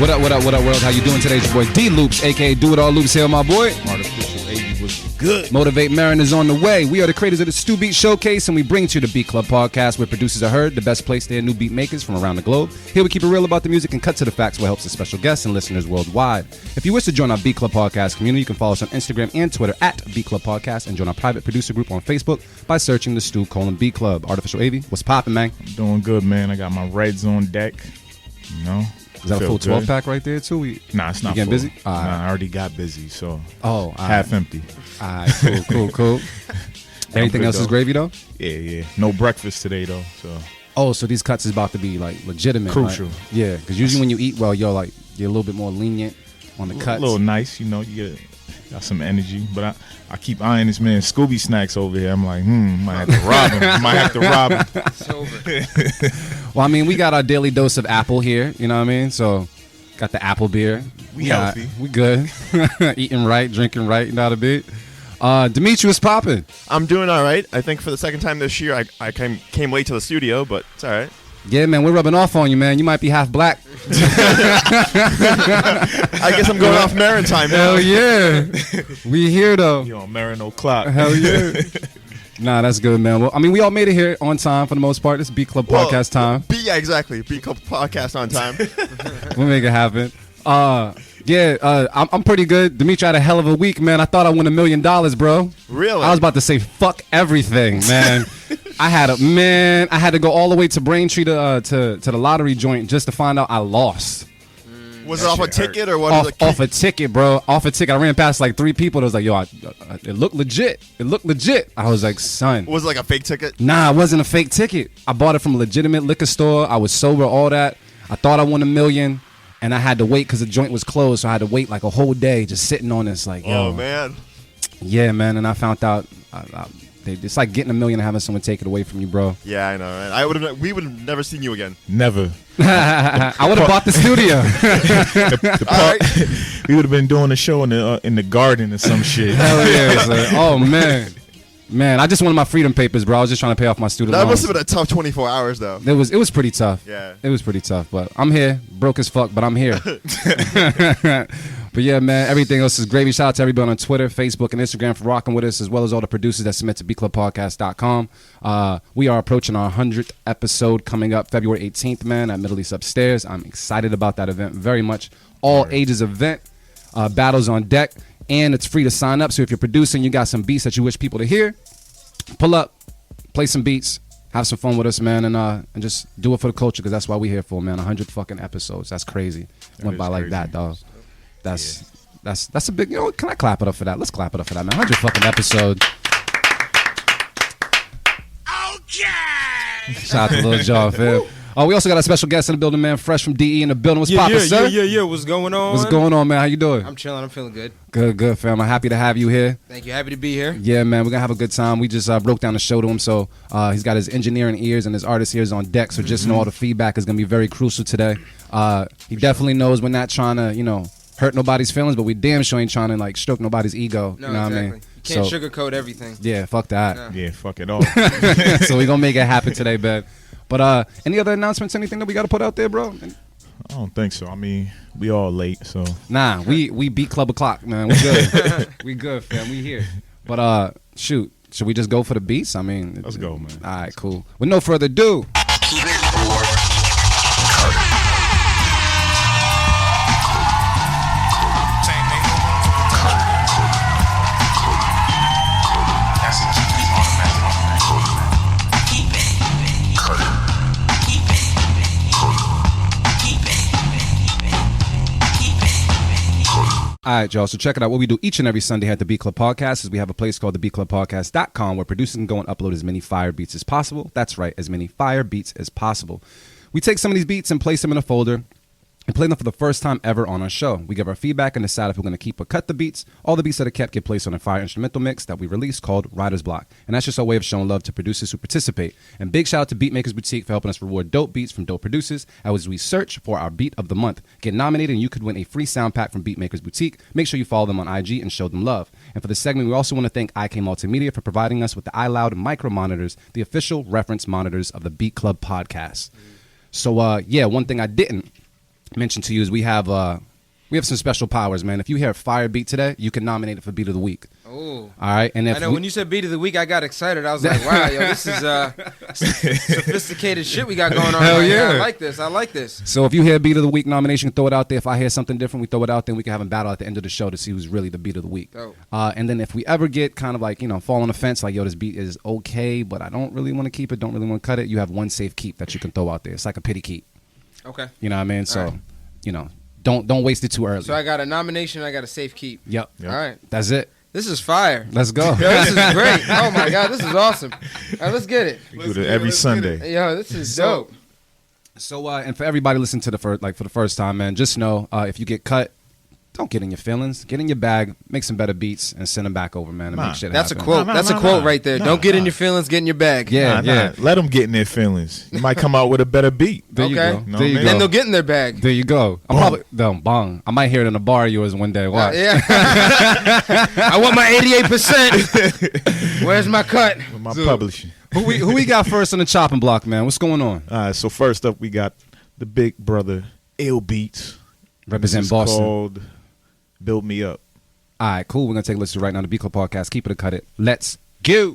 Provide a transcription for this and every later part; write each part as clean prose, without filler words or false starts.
What up, world? How you doing today? It's your boy D Loops, aka Do It All Loops here, my boy. Artificial 80 was good. Motivate Mariners on the way. We are the creators of the Stu Beat Showcase, and we bring to you the Beat Club podcast, where producers are heard, the best place to hear new beat makers from around the globe. Here we keep it real about the music and cut to the facts, what helps the special guests and listeners worldwide. If you wish to join our Beat Club podcast community, you can follow us on Instagram and Twitter at Beat Club Podcast, and join our private producer group on Facebook by searching the Stu Beat Club. Artificial AV, what's popping, man? I'm doing good, man. I got my Reds on deck. You know. Is that a full 12 pack right there too? Nah, it's not. You getting full. busy? Nah, I already got busy, so half empty. All right, cool. Anything else is gravy though? Yeah. No breakfast today though. So these cuts is about to be like legitimate, crucial. Right? Yeah, because usually when you eat well, you're a little bit more lenient on the cuts. A little nice, you know. You got some energy, but I keep eyeing this man Scooby Snacks over here. I'm like, might have to rob him. It's over. Well, I mean, we got our daily dose of apple here. You know what I mean? So, got the apple beer. We healthy. We good. Eating right, drinking right, not a bit. Dimitri, what's popping? I'm doing all right. I think for the second time this year, I came late to the studio, but it's all right. Yeah, man, we're rubbing off on you, man. You might be half black. I guess I'm going off Maritime now. Hell yeah. We here, though. You on Marin o'clock. Hell yeah. Nah, that's good, man. Well, I mean, we all made it here on time for the most part. This is Beat Club podcast time. Yeah, exactly. Beat Club podcast on time. We'll make it happen. I'm pretty good. Dimitri had a hell of a week, man. I thought I won $1 million, bro. Really? I was about to say fuck everything, man. I had to go all the way to Braintree to the lottery joint just to find out I lost. Was it off a ticket or what? Off a ticket, bro. Off a ticket. I ran past like 3 people. That was like, yo, it looked legit. I was like, son. Was it like a fake ticket? Nah, it wasn't a fake ticket. I bought it from a legitimate liquor store. I was sober, all that. I thought I won $1 million, and I had to wait because the joint was closed. So I had to wait like a whole day just sitting on this. Like, yo. Oh, man. Yeah, man. And I found out it's like getting $1 million and having someone take it away from you, bro. Yeah, I know, right? We would have never seen you again. Never. I would have bought the studio. We would have been doing a show in the garden or some shit. Hell yeah. Oh, man, I just wanted my freedom papers, bro. I was just trying to pay off my student loans. That must have been a tough 24 hours, though. It was pretty tough. Yeah. It was pretty tough, but I'm here. Broke as fuck, but I'm here. But yeah, man, everything else is gravy. Shout out to everybody on Twitter, Facebook, and Instagram for rocking with us, as well as all the producers that submit to beatclubpodcast.com. We are approaching our 100th episode coming up February 18th, man, at Middle East Upstairs. I'm excited about that event very much. All ages event, battles on deck, and it's free to sign up. So if you're producing, you got some beats that you wish people to hear, pull up, play some beats, have some fun with us, man, and just do it for the culture, because that's why we're here for, man. 100 fucking episodes. That's crazy. Went by like that, dog. That's a big, can I clap it up for that? Let's clap it up for that, man. 100 fucking episodes. Okay. Shout out to Lil John, fam. We also got a special guest in the building, man. Fresh from DE in the building. What's poppin', sir? Yeah. What's going on? What's going on, man? How you doing? I'm chilling. I'm feeling good. Good, fam. I'm happy to have you here. Thank you. Happy to be here. Yeah, man. We're going to have a good time. We just broke down the show to him, so he's got his engineering ears and his artist ears on deck, so just know all the feedback is going to be very crucial today. He definitely knows we're not trying to, hurt nobody's feelings, but we damn sure ain't trying to like stroke nobody's ego. No, you know exactly. what I mean? You can't sugarcoat everything. Yeah, fuck that. Yeah, fuck it all. So we're gonna make it happen today, man. But any other announcements, anything that we gotta put out there, bro? I don't think so. I mean, we all late, so nah, we beat Club O'Clock, man. We good. We good, fam. We here. But shoot, should we just go for the beats? I mean, let's go, man. All right, cool. With no further ado. All right, y'all. So check it out. What we do each and every Sunday at the Beat Club Podcast is we have a place called thebeatclubpodcast.com where producers can go and upload as many fire beats as possible. That's right, as many fire beats as possible. We take some of these beats and place them in a folder and play them for the first time ever on our show. We give our feedback and decide if we're going to keep or cut the beats. All the beats that are kept get placed on a fire instrumental mix that we release called Writer's Block. And that's just our way of showing love to producers who participate. And big shout out to Beatmakers Boutique for helping us reward dope beats from dope producers as we search for our beat of the month. Get nominated and you could win a free sound pack from Beatmakers Boutique. Make sure you follow them on IG and show them love. And for this segment, we also want to thank IK Multimedia for providing us with the iLoud micro monitors, the official reference monitors of the Beat Club Podcast. So, one thing I didn't mention to you is we have some special powers, man. If you hear a fire beat today, you can nominate it for Beat of the Week. Oh. All right, and if I know when you said Beat of the Week, I got excited. I was like, wow, yo, this is sophisticated shit we got going on. Hell right yeah. now. I like this. So if you hear Beat of the Week nomination, throw it out there. If I hear something different, we throw it out there, and we can have them battle at the end of the show to see who's really the Beat of the Week. Dope. And then if we ever get kind of like, fall on the fence, like, yo, this beat is okay, but I don't really want to keep it, don't really want to cut it, you have one safe keep that you can throw out there. It's like a pity keep. Okay. You know what I mean? So, right. Don't waste it too early. So I got a nomination, I got a safe keep. Yep. All right. That's it. This is fire. Let's go. Yo, this is great. Oh my God, this is awesome. All right, let's get it. We do it every Sunday. Yo, this is dope. So, and for everybody listening to for the first time, man, just know if you get cut, don't get in your feelings. Get in your bag, make some better beats, and send them back over, man, and make shit That's happen. a quote. That's a quote right there. Don't get in your feelings, get in your bag. Yeah, yeah. Let them get in their feelings. You might come out with a better beat. There you Okay. go. No, There you man. go. Then they'll get in their bag. There you go. I'm probably bong. I might hear it in a bar of yours one day. Watch. Yeah. I want my 88%. Where's my cut? With my publishing. Who we got first on the chopping block, man? What's going on? All right, so first up, we got the big brother, Ill Beats. Represent This is Boston. called Build Me Up. All right, cool. We're gonna take a listen right now to B Club Podcast. Keep it or cut it. Let's go.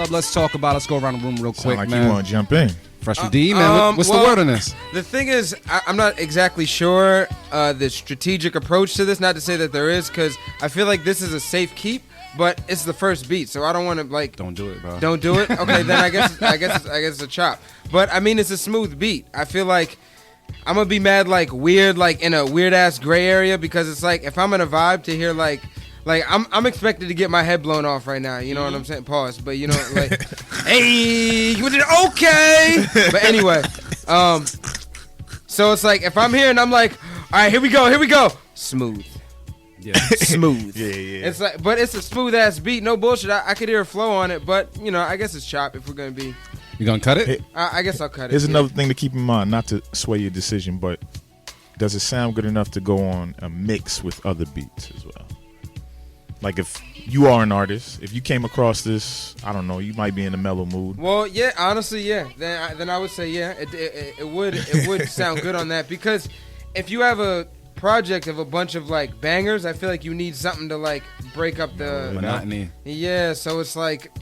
Let's talk about. Let's go around the room real quick, Sound like man. you want to jump in. Fresh from DE, man. What's the word on this? The thing is, I'm not exactly sure the strategic approach to this. Not to say that there is, because I feel like this is a safe keep, but it's the first beat, so I don't want to like. Don't do it, bro. Don't do it. Okay, then I guess it's a chop. But I mean, it's a smooth beat. I feel like I'm gonna be mad, like weird, like in a weird ass gray area, because it's like if I'm in a vibe to hear like I'm expected to get my head blown off right now. You know what I'm saying? Pause. But you know, like, hey, you did okay. But anyway, so it's like if I'm here and I'm like, all right, here we go, smooth. Yeah. Smooth. Yeah. It's like, but it's a smooth ass beat. No bullshit. I could hear a flow on it, but you know, I guess it's chop if we're gonna be. You gonna cut it? I guess I'll cut it. Here's another thing to keep in mind, not to sway your decision, but does it sound good enough to go on a mix with other beats as well? Like if you are an artist, if you came across this, I don't know, you might be in a mellow mood. Well, yeah, honestly, yeah. Then I would say, yeah, it would sound good on that, because if you have a project of a bunch of like bangers, I feel like you need something to like break up the monotony. Yeah, so it's like,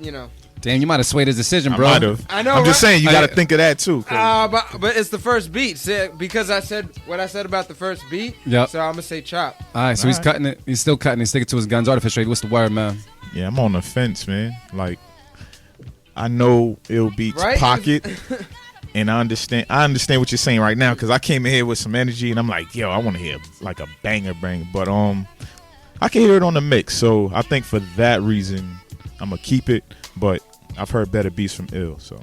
you know. Damn, you might have swayed his decision, bro. I might have. I know. I'm just right? saying you got to think of that too. But it's the first beat, see, because I said what I said about the first beat. Yep. So I'm gonna say chop. All right, so he's cutting it. He's still cutting it. He's sticking to his guns. Artificial. What's the word, man? Yeah, I'm on the fence, man. Like, I know Ill Beats Right? pocket, and I understand what you're saying right now, because I came in here with some energy, and I'm like, yo, I want to hear like a banger, but I can hear it on the mix. So I think for that reason, I'm gonna keep it. But I've heard better beats from Ill, so.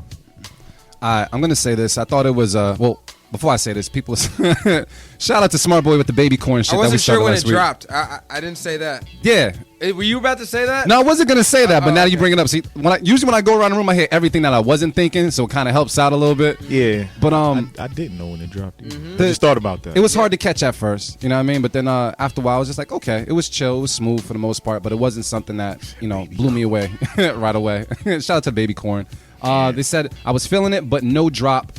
I'm gonna say this. I thought it was well. Before I say this, people, shout out to Smart Boy with the baby corn shit. I wasn't that we sure started when last it week. dropped. I didn't say that. Yeah. Were you about to say that? No, I wasn't gonna say that, but now okay. you bring it up. See, usually when I go around the room, I hear everything that I wasn't thinking, so it kind of helps out a little bit. Yeah. But I didn't know when it dropped. I just thought about that. It was hard to catch at first, you know what I mean? But then after a while, I was just like, okay, it was chill, it was smooth for the most part, but it wasn't something that, blew me away right away. Shout out to Baby Corn. They said I was feeling it, but no drop.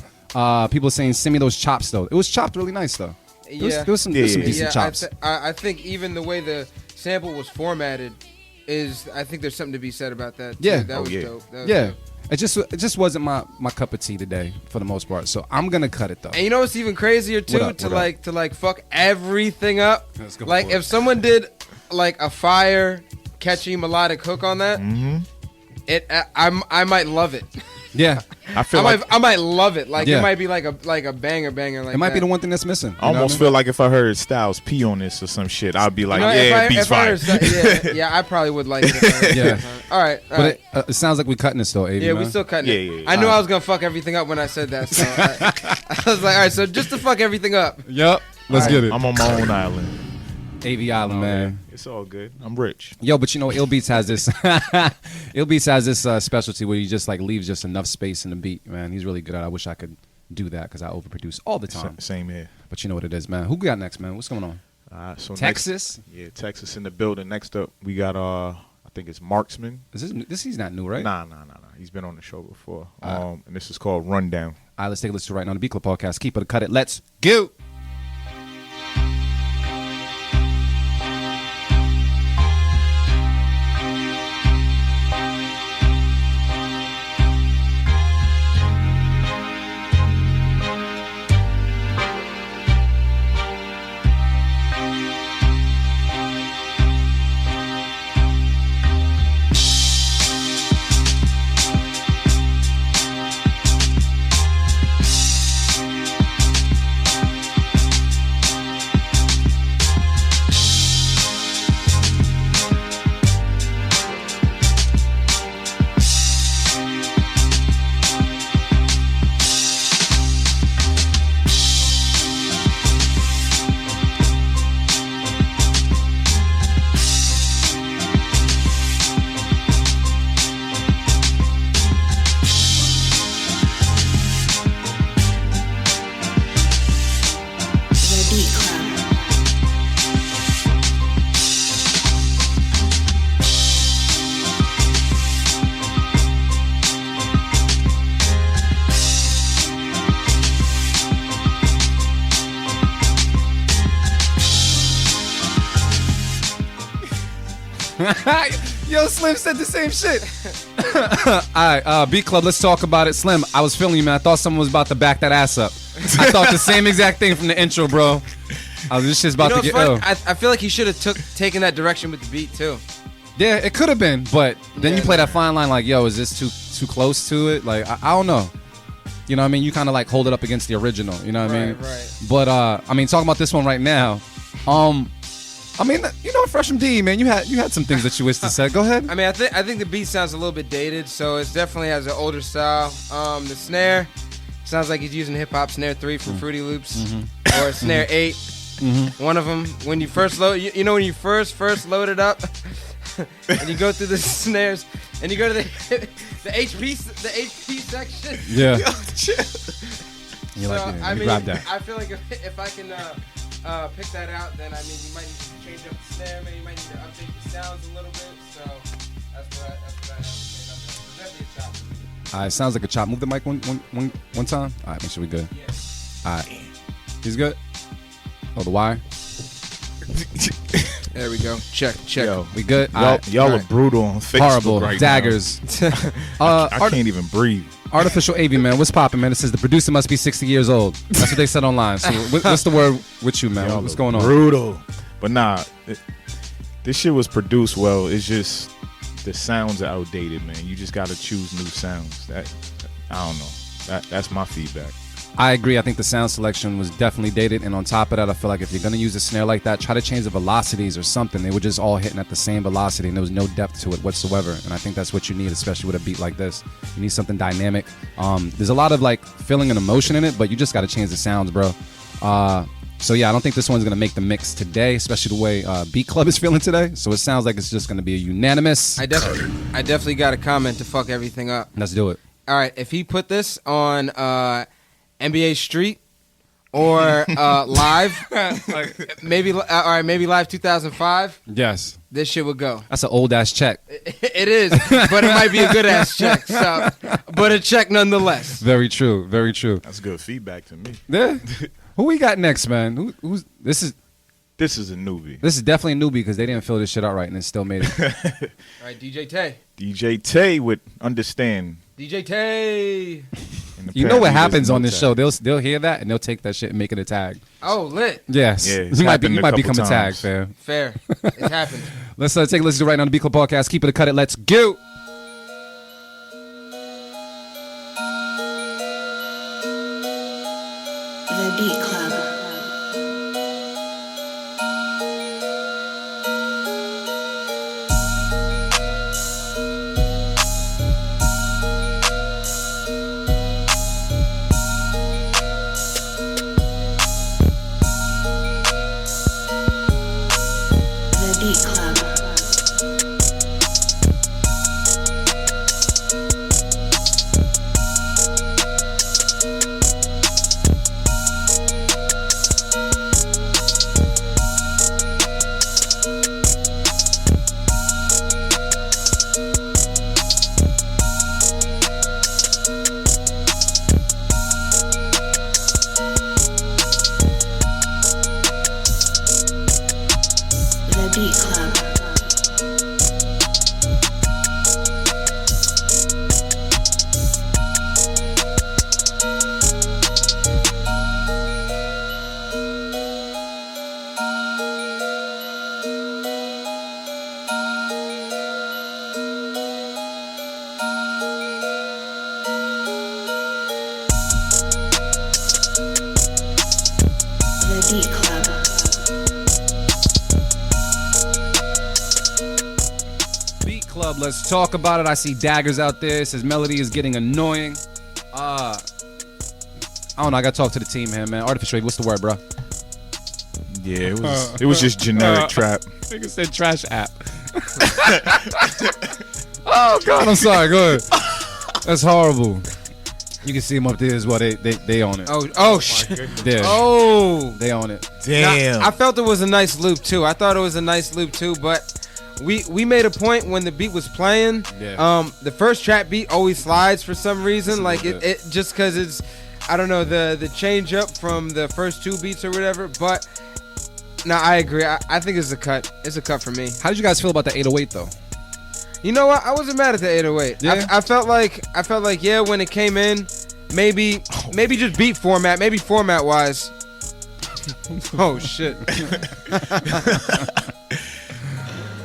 People saying, send me those chops, though. It was chopped really nice, though. Yeah. There was some decent chops. I think even the way the sample was formatted, is, I think there's something to be said about that. Too. Yeah. That was yeah. dope. That was Yeah. dope. It just wasn't my cup of tea today for the most part. So I'm gonna cut it though. And you know what's even crazier too? What up, to what up? like fuck everything up. Let's go Like for it. if someone did like a fire, catchy melodic hook on that, I might love it. Yeah. I might love it. Like Yeah. it might be like a banger. Like It might be the that. one thing that's missing. I almost feel like if I heard Styles P on this or some shit, I'd be like, You know, yeah, beats if I fire. heard, yeah, I probably would like it. Yeah. All right. All But right. it sounds like we cutting this though, AV. Yeah, man. we still cutting Yeah, it. yeah, yeah. I knew I was gonna fuck everything up when I said that. So I was like, all right, so just to fuck everything up. Yep. Let's get it. I'm on my own island. AV Island, man. It's all good. I'm rich. Yo, but you know, Ill Beats has this. Ill Beats has this specialty where he just like leaves just enough space in the beat. Man, he's really good at it. I wish I could do that because I overproduce all the time. Same here. But you know what it is, man. Who we got next, man? What's going on? So Texas? Texas in the building. Next up, we got I think it's Marksman. This he's not new, right? Nah. He's been on the show before. And this is called Rundown. All right, let's take a listen to right now on the B Club podcast. Keep it, cut it. Let's go. The Beat Club. Yo, Slim said the same shit. All right, B Club, let's talk about it. Slim, I was feeling you, man. I thought someone was about to back that ass up. I thought the same exact thing from the intro, bro. This shit's about You know to what's get ill. fun? I feel like he should have taken that direction with the beat too. Yeah, it could have been, but then Yeah, you play that fine line like, yo, is this too close to it? Like, I don't know. You know what I mean? You kind of like hold it up against the original. You know what I mean? Right. But I mean, talking about this one right now. I mean, you know, Fresh from D, man, you had some things that you wish to say. Go ahead. I mean, I think the beat sounds a little bit dated, so it definitely has an older style. The snare sounds like he's using hip hop snare 3 from Fruity Loops, or snare 8. One of them. When you first load, you know, when you first load it up, and you go through the snares, and you go to the HP section. Yeah. You So, like, yeah, I you mean, grab that. I feel like if I can pick that out, then I mean, you might need to change up the snare, maybe you might need to update the sounds a little bit. So that's what I have to say about that. It's definitely a chop for me. All right, sounds like a chop. Move the mic one time. All right, make sure we good. Yeah. All right. He's good? Oh, the wire? There we go. Check. Yo, We good? y'all are brutal on Facebook Horrible. right Daggers. now. I can't even breathe. Artificial AV, man. What's poppin', man? It says the producer must be 60 years old. That's what they said online. So what's the word with you, man? Y'all What's are going on? Brutal. But nah, this shit was produced well. It's just the sounds are outdated, man. You just got to choose new sounds. That I don't know. That's my feedback. I agree. I think the sound selection was definitely dated. And on top of that, I feel like if you're going to use a snare like that, try to change the velocities or something. They were just all hitting at the same velocity and there was no depth to it whatsoever. And I think that's what you need, especially with a beat like this. You need something dynamic. There's a lot of like feeling and emotion in it, but you just got to change the sounds, bro. So yeah, I don't think this one's going to make the mix today, especially the way Beat Club is feeling today. So it sounds like it's just going to be a unanimous. I definitely got a comment to fuck everything up. Let's do it. All right, if he put this on NBA Street or live, maybe live 2005, Yes. this shit would go. That's an old ass check. It is, but it might be a good ass check. So, but a check nonetheless. Very true. Very true. That's good feedback to me. Yeah. Who we got next, man? Who's this is This is a newbie. This is definitely a newbie because they didn't fill this shit out right and it still made it. All right, DJ Tay. DJ Tay would understand. DJ Tay. And You know what apparently happens there's no on this tag. show? They'll hear that and they'll take that shit and make it a tag. Oh, lit. Yes, Yeah, it's you happened a might couple become a tag, times. fam. Fair. It's happened. Let's take a listen to right now on the Beat Club podcast. Keep it a cut it. Let's go. The Beat Club. The Beat Club. The Beat Club. The Beat Club. Beat Club, let's talk about it. I see daggers out there. It says melody is getting annoying. I don't know. I got to talk to the team here, man. Artificial, what's the word, bro? Yeah, it was just generic trap. Nigga said trash app. Oh, God, I'm sorry. Go ahead. That's horrible. You can see them up there as well. They own it. Oh shit. Yeah. Oh. They own it. Damn. Now, I felt it was a nice loop too. I thought it was a nice loop too, but we made a point when the beat was playing. Yeah. The first trap beat always slides for some reason. Just a Like little it just because it's, I don't know, the change up from the first two beats or whatever. But no, I agree. I think it's a cut. It's a cut for me. How did you guys feel about the 808 though? You know what? I wasn't mad at the 808. Yeah? I felt like yeah, when it came in, maybe just beat format, maybe format wise. Oh shit.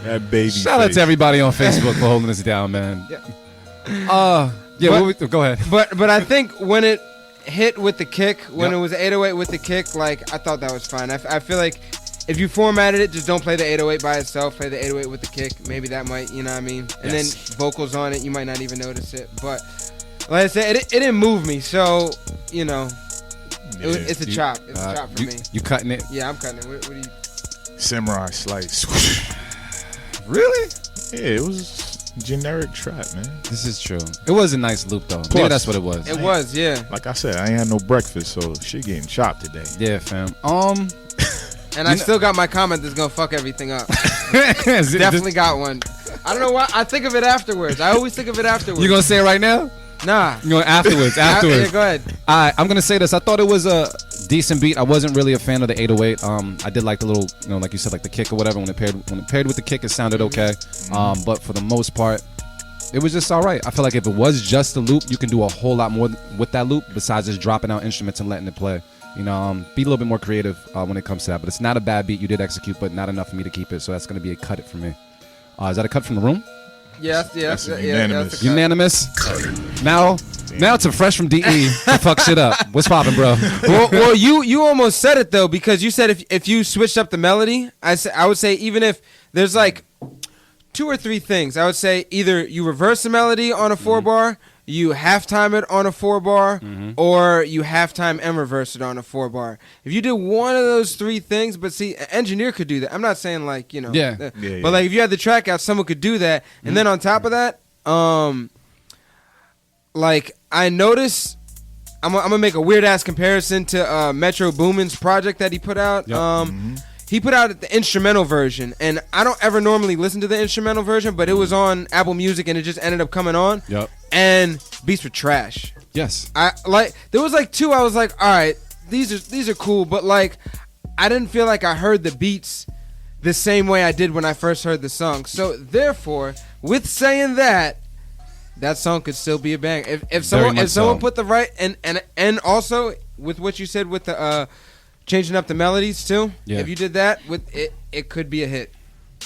That baby. Shout out face. to everybody on Facebook for holding us down, man. Yeah. Go ahead. But I think when it hit with the kick, when Yep. it was 808 with the kick, like I thought that was fine. I feel like if you formatted it, just don't play the 808 by itself. Play the 808 with the kick. Maybe that might, you know what I mean? And Yes. then vocals on it, you might not even notice it. But like I said, it didn't move me. So, you know, it's a chop. It's a chop for me. You cutting it? Yeah, I'm cutting it. What do you? Samurai slice. Really? Yeah, it was generic trap, man. This is true. It was a nice loop though. Maybe Plus- that's what it was. It was, yeah. Like I said, I ain't had no breakfast, so shit getting chopped today. Yeah, fam. And I still got my comment that's gonna fuck everything up. Definitely. Definitely got one. I don't know why. I think of it afterwards. I always think of it afterwards. You gonna say it right now? Nah. You going afterwards? Yeah, Afterwards. go ahead. I'm gonna say this. I thought it was a decent beat. I wasn't really a fan of the 808. I did like the little, like you said, like the kick or whatever. When it paired with the kick, it sounded okay. But for the most part, it was just all right. I feel like if it was just a loop, you can do a whole lot more with that loop besides just dropping out instruments and letting it play. Be a little bit more creative when it comes to that. But it's not a bad beat. You did execute, but not enough for me to keep it. So that's gonna be a cut it for me. Is that a cut from the room? Yes, That's yeah, unanimous. that's a cut. Unanimous. Now to Fresh from DE to fuck shit up. What's poppin', bro? Well, you almost said it though, because you said if you switched up the melody, I would say even if there's like 2 or 3 things, I would say either you reverse the melody on a 4-bar, you halftime it on a 4-bar, or you halftime and reverse it on a 4-bar. If you did one of those 3 things, but see, an engineer could do that. I'm not saying like, Yeah. but like if you had the track out, someone could do that. And then on top of that, like I noticed, I'm gonna make a weird ass comparison to Metro Boomin's project that he put out. Yep. He put out the instrumental version, and I don't ever normally listen to the instrumental version, but it was on Apple Music, and it just ended up coming on. Yep. And beats were trash. Yes. There was like 2. I was like, all right, these are cool, but like, I didn't feel like I heard the beats the same way I did when I first heard the song. So therefore, with saying that song could still be a bang. If someone put the right and also with what you said with the changing up the melodies too. Yeah. If you did that with it, it could be a hit.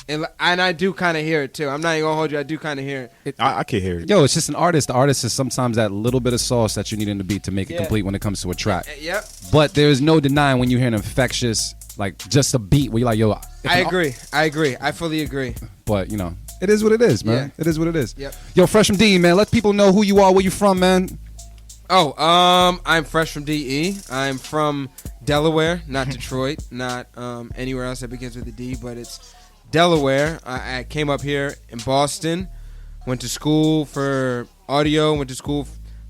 And I do kind of hear it too. I'm not even gonna hold you. I do kind of hear it. I can hear it. Yo, it's just an artist. The artist is sometimes that little bit of sauce that you need in the beat to make it complete when it comes to a track. Yep. But there is no denying when you hear an infectious, like just a beat where you're like, yo. I agree. I fully agree. But you know, it is what it is, man. Yeah. It is what it is. Yep. Yo, Fresh from DE, man. Let people know who you are, where you from, man. Oh, I'm Fresh from DE. I'm from Delaware, not Detroit, not anywhere else that begins with a D, but it's Delaware. I came up here in Boston, went to school for audio,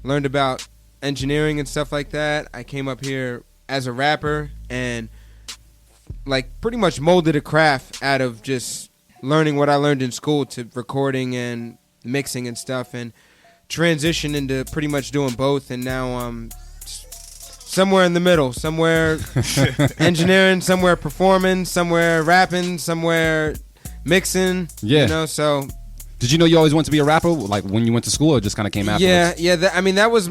learned about engineering and stuff like that. I came up here as a rapper and like pretty much molded a craft out of just learning what I learned in school to recording and mixing and stuff, and transitioned into pretty much doing both. And now I'm somewhere in the middle, somewhere engineering, somewhere performing, somewhere rapping, somewhere mixing. Yeah, you know. So, did you know you always wanted to be a rapper, like when you went to school, or just kind of came afterwards? Yeah. That was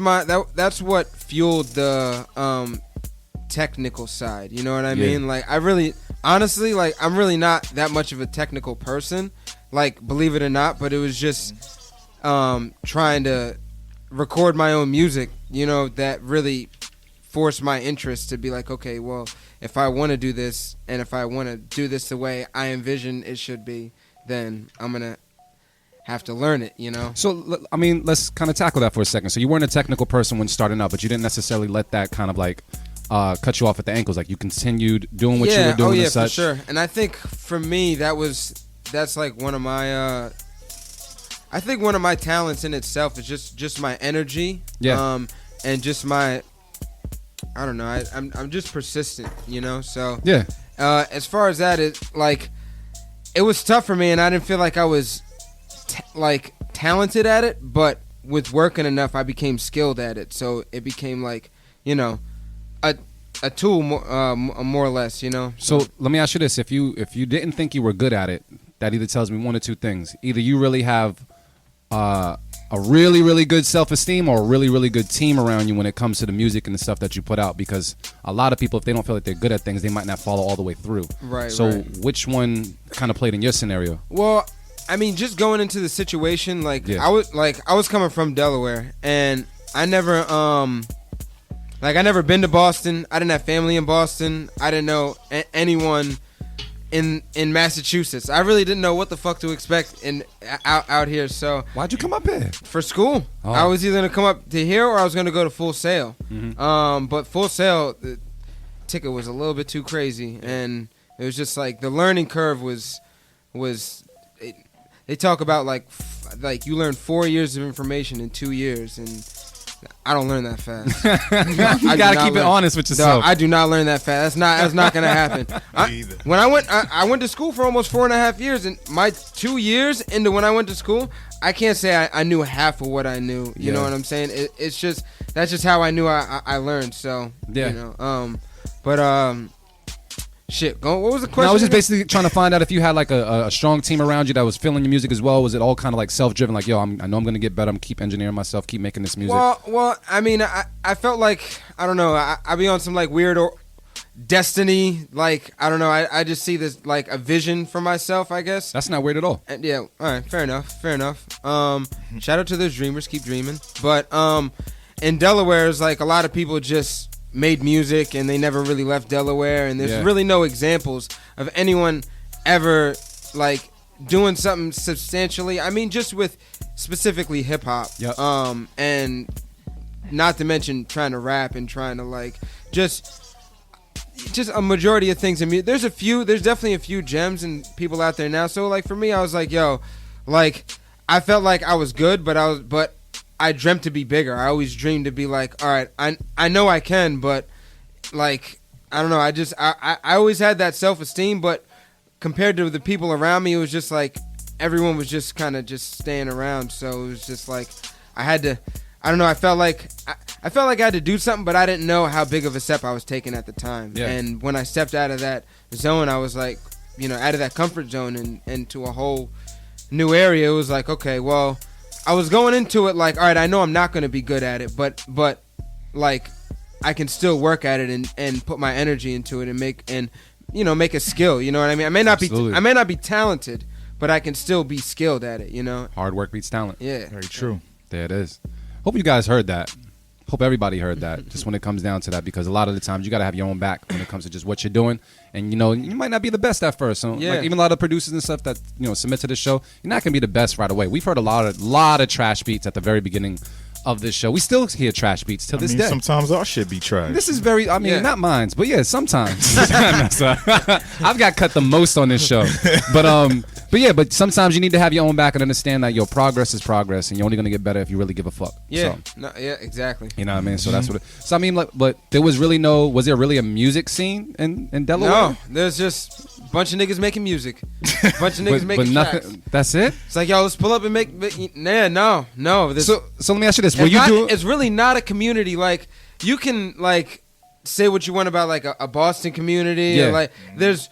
that's what fueled the technical side. You know what I mean? Like, I really, honestly, like, I'm really not that much of a technical person. Like, believe it or not, but it was just trying to record my own music. You know, that really forced my interest to be like, okay, well, if I want to do this, and if I want to do this the way I envision it should be, then I'm gonna have to learn it, you know? So, I mean, let's kind of tackle that for a second. So you weren't a technical person when starting out, but you didn't necessarily let that kind of like cut you off at the ankles. Like, you continued doing what you were doing and such. For sure. And I think for me, that's like one of my I think one of my talents in itself is just my energy. Yeah. And just my, I don't know, I'm just persistent, you know? So yeah. As far as that, it was tough for me, and I didn't feel like I was talented at it, but with working enough, I became skilled at it. So it became like, you know, a tool more or less, you know. So let me ask you this: if you didn't think you were good at it, that either tells me one or two things. Either you really have a really, really good self-esteem, or a really, really good team around you when it comes to the music and the stuff that you put out. Because a lot of people, if they don't feel like they're good at things, they might not follow all the way through. Right. So which one kind of played in your scenario? Well, I mean, just going into the situation, like, I was coming from Delaware, and I never I never been to Boston. I didn't have family in Boston. I didn't know anyone in Massachusetts. I really didn't know what the fuck to expect out here. So why'd you come up here? For school. Oh. I was either gonna come up to here or I was gonna go to Full Sail. Mm-hmm. But Full Sail, the ticket was a little bit too crazy, and it was just like the learning curve was. They talk about like you learn 4 years of information in 2 years, and I don't learn that fast. You gotta keep it honest with yourself. No, I do not learn that fast. That's not gonna happen. When I went to school for almost 4.5 years, and my 2 years into when I went to school, I can't say I knew half of what I knew. You know what I'm saying? It's just that's just how I knew I learned. So yeah, you know, shit. What was the question? No, I was just basically trying to find out if you had like a strong team around you that was feeling your music as well. Was it all kind of like self-driven? Like, yo, I know I'm gonna get better. I'm keep engineering myself, keep making this music. Well, I mean, I felt like, I don't know. I be on some like weird destiny. Like, I don't know. I just see this like a vision for myself, I guess. That's not weird at all. And yeah. All right. Fair enough. Shout out to those dreamers. Keep dreaming. But in Delaware, is like a lot of people just made music and they never really left Delaware, and there's really no examples of anyone ever like doing something substantially. I mean, just with specifically hip hop, and not to mention trying to rap and trying to like just a majority of things in music. There's definitely a few gems and people out there now. So like for me, I was like, yo, like I felt like I was good, but I dreamt to be bigger. I always dreamed to be like, all right, I know I can, but like, I don't know. I always had that self-esteem, but compared to the people around me, it was just like everyone was just kind of just staying around. So it was just like I had to, I don't know. I felt like I felt like I had to do something, but I didn't know how big of a step I was taking at the time. Yeah. And when I stepped out of that zone, I was like, out of that comfort zone and into a whole new area. It was like, okay, well, I was going into it like, all right, I know I'm not going to be good at it, but like I can still work at it and put my energy into it and make a skill. You know what I mean? I may not be talented, but I can still be skilled at it. Hard work beats talent. Yeah. Very true. There it is. Hope you guys heard that. Hope everybody heard that. Just when it comes down to that, because a lot of the times you got to have your own back when it comes to just what you're doing, and you might not be the best at first. So Yeah. like, even a lot of producers and stuff that submit to the show, you're not gonna be the best right away. We've heard a lot of trash beats at the very beginning of this show. We still hear trash beats till this day. Sometimes our shit be trash. This is very, Yeah. not mine, but yeah, sometimes. No, sorry. I've got cut the most on this show. But sometimes you need to have your own back and understand that your progress is progress, and you're only going to get better if you really give a fuck. Yeah. So, No, yeah. Exactly. you know what I mean? So that's what so I mean, like, but there was there really a music scene in Delaware? No, there's just a bunch of niggas making music. A bunch of niggas making tracks. That's it? It's like, yo, let's pull up and make. No. This, So let me ask you this. it's really not a community. Like, you can like say what you want about like a Boston community. Yeah. Or, like, there's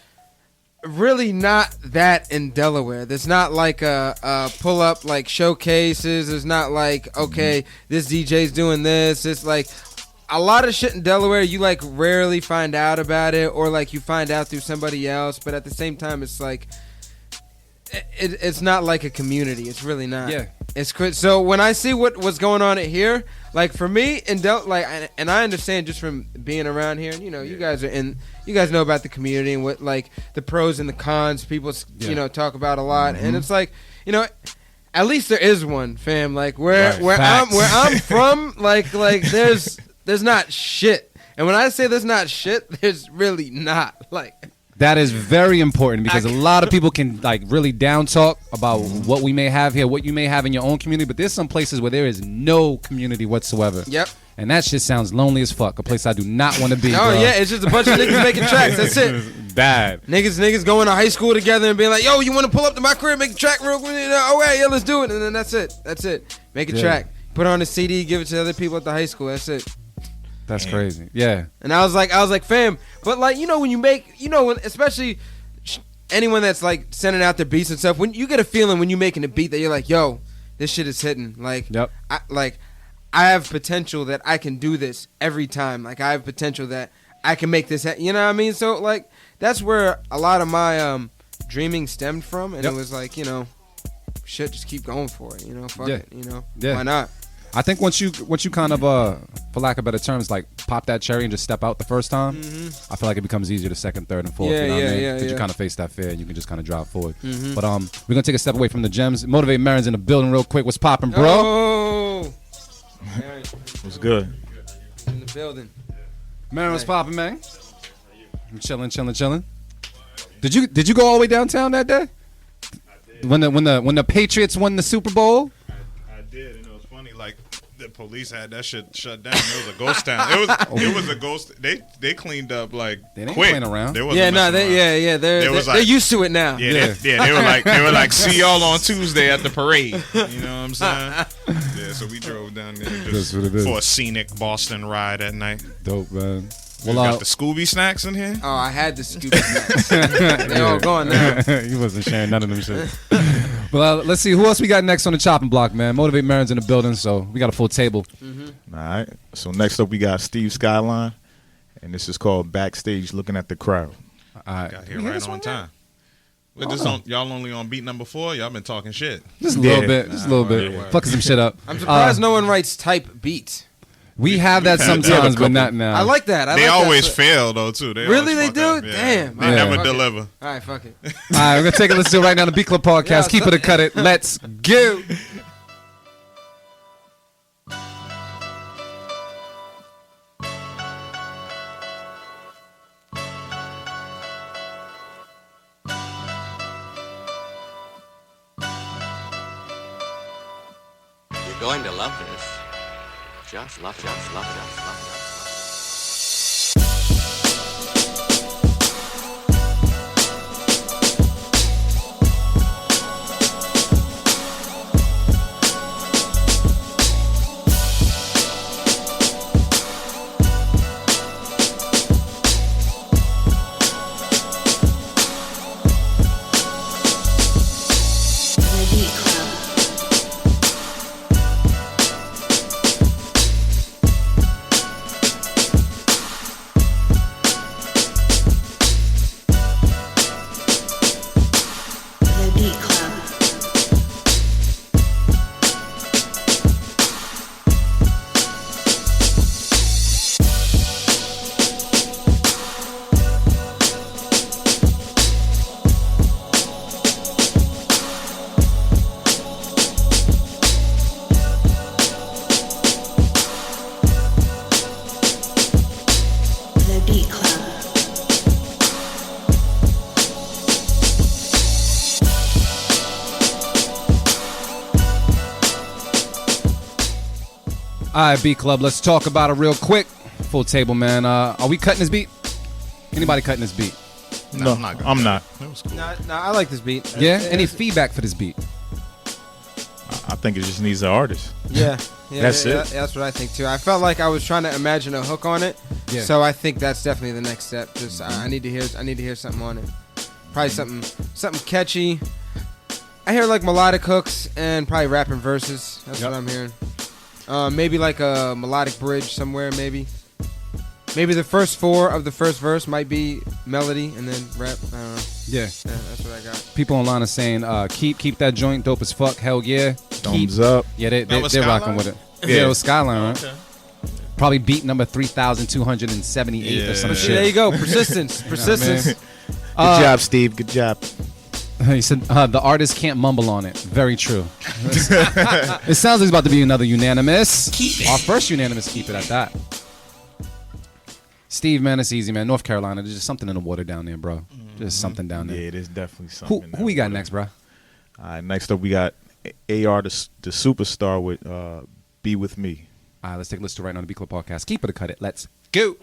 really not that in Delaware. There's not like a pull up like showcases. There's not like, okay, this DJ's doing this. It's like a lot of shit in Delaware. You like rarely find out about it, or like you find out through somebody else. But at the same time, it's like it's not like a community. It's really not. Yeah. It's so when I see what's going on here, like for me and and I understand just from being around here, and you guys know about the community and what like the pros and the cons people talk about a lot, and it's like at least there is one, fam. Like where I'm from, like there's not shit, and when I say there's not shit, there's really not like. That is very important because a lot of people can like really down talk about what we may have here, what you may have in your own community, but there's some places where there is no community whatsoever. Yep. And that shit sounds lonely as fuck. A place I do not want to be. Oh bro. yeah, it's just a bunch of niggas making tracks. That's it. Bad. Niggas going to high school together and being like, yo, you want to pull up to my crib, make a track real quick? Oh yeah, let's do it. And then that's it. Make a track. Put it on a CD, give it to other people at the high school. That's it. That's crazy. Yeah. And I was like, fam, but like, when you make, especially anyone that's like sending out their beats and stuff, when you get a feeling when you're making a beat that you're like, yo, this shit is hitting. Like, Yep. I have potential that I can do this every time. Like, I have potential that I can make this, you know what I mean? So like, that's where a lot of my dreaming stemmed from. And it was like, shit, just keep going for it, fuck it, Yeah. Why not? I think once you kind of for lack of better terms, like pop that cherry and just step out the first time, I feel like it becomes easier the second, third, and fourth. Yeah, you know what I mean? yeah, Because you yeah. kind of face that fear and you can just kind of drive forward. But we're gonna take a step away from the gems. Motivate Marin's in the building real quick. What's popping, bro? Oh, What's good? in the building. Marin, what's popping, man? I'm chilling. Did you go all the way downtown that day? When the Patriots won the Super Bowl? I did, and it was funny. Like the police had that shit shut down. It was a ghost town. It was a ghost. They cleaned up like They ain't quick. playing around. They wasn't Yeah, messing around. They're used to it now. Yeah, they were like, see y'all on Tuesday at the parade. You know what I'm saying? Yeah, so we drove down there just That's what it is. for a scenic Boston ride at night. Dope, man. We got the Scooby snacks in here. Oh, I had the Scooby snacks. They're all gone now. You wasn't sharing none of them shit. Well, let's see who else we got next on the chopping block, man. Motivate Marin's in the building, so we got a full table. All right. So next up we got Steve Skyline, and this is called Backstage Looking at the Crowd. All right, Got here right on time. But this y'all only on beat number 4. Y'all been talking shit. just a little bit, yeah. fucking some shit up. I'm surprised no one writes type beats. We have that We've had sometimes, a but couple. not now. I like that. They always that. fail though too. They Really? always They fuck do? up. Damn. They All right, never fuck it. deliver. All right, fuck it. All right, we're gonna take a listen right now. The Beat Club podcast. Yeah, Keep it or cut it. Let's go. You're going to love this. Just love it. All right, Beat Club, let's talk about it real quick. Full table, man. Are we cutting this beat? Anybody cutting this beat? No, I'm not. Nah, I like this beat. Yeah? Any feedback for this beat? I think it just needs an artist. Yeah. That's it. That's what I think too. I felt like I was trying to imagine a hook on it, Yeah. so I think that's definitely the next step. Just I need to hear something on it. Probably something catchy. I hear like melodic hooks and probably rapping verses. That's Yep. what I'm hearing. Maybe like a melodic bridge somewhere. Maybe the first four of the first verse might be melody and then rap. I don't know. Yeah. Yeah, that's what I got. People online are saying, keep that joint dope as fuck. Hell yeah. Thumbs up. Yeah, they're Skyline? rocking with it. Yeah. Yeah, it was Skyline, right? Okay. Probably beat number 3,278 or some Yeah. See, shit. there you go. Persistence. Persistence. man. Good job, Steve. Good job. He said the artist can't mumble on it. Very true. It sounds like it's about to be another unanimous. Our first unanimous keep it at that. Steve, man, it's easy, man. North Carolina, there's just something in the water down there, bro. Just something down there. Yeah, it is definitely something. Who we got next, bro? All right, next up we got AR the Superstar with Be With Me. All right, let's take a listen to right now on the B Club Podcast. Keep it or cut it. Let's go.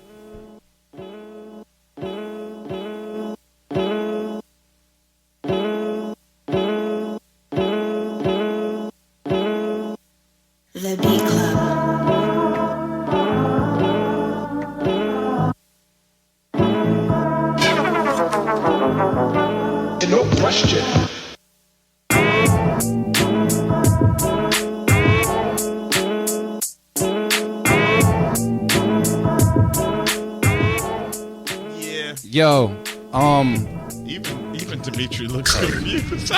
The Beat Club. No question. Yeah. Yo, Even Dimitri looks confused.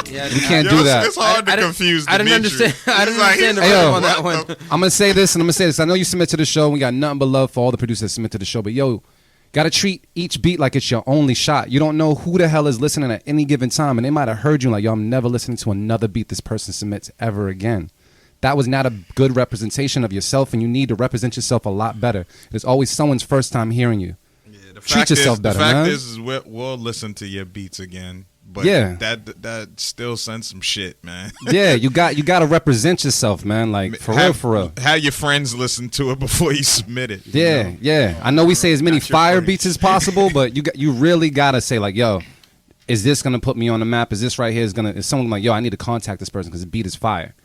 Yeah, we can't Yo, do that. It's hard to I didn't- confuse I didn't Dimitri. understand. I didn't He's like, understand the Hey, rhythm yo. on that one. I'm gonna say this and I'm gonna say this. I know you submit to the show. We got nothing but love for all the producers that submit to the show. But yo, gotta treat each beat like it's your only shot. You don't know who the hell is listening at any given time, and they might have heard you like, yo, I'm never listening to another beat this person submits ever again. That was not a good representation of yourself, and you need to represent yourself a lot better. It's always someone's first time hearing you. Yeah, the Treat fact yourself is, better, The fact man. is we'll listen to your beats again. But Yeah. that still sends some shit, man. Yeah, you got to represent yourself, man. Like for real. Have your friends listen to it before you submit it. you Yeah, know? yeah. I know we say as many That's your fire point. beats as possible, but you really gotta say like, yo, is this gonna put me on the map? Is this right here is someone like, yo, I need to contact this person because the beat is fire.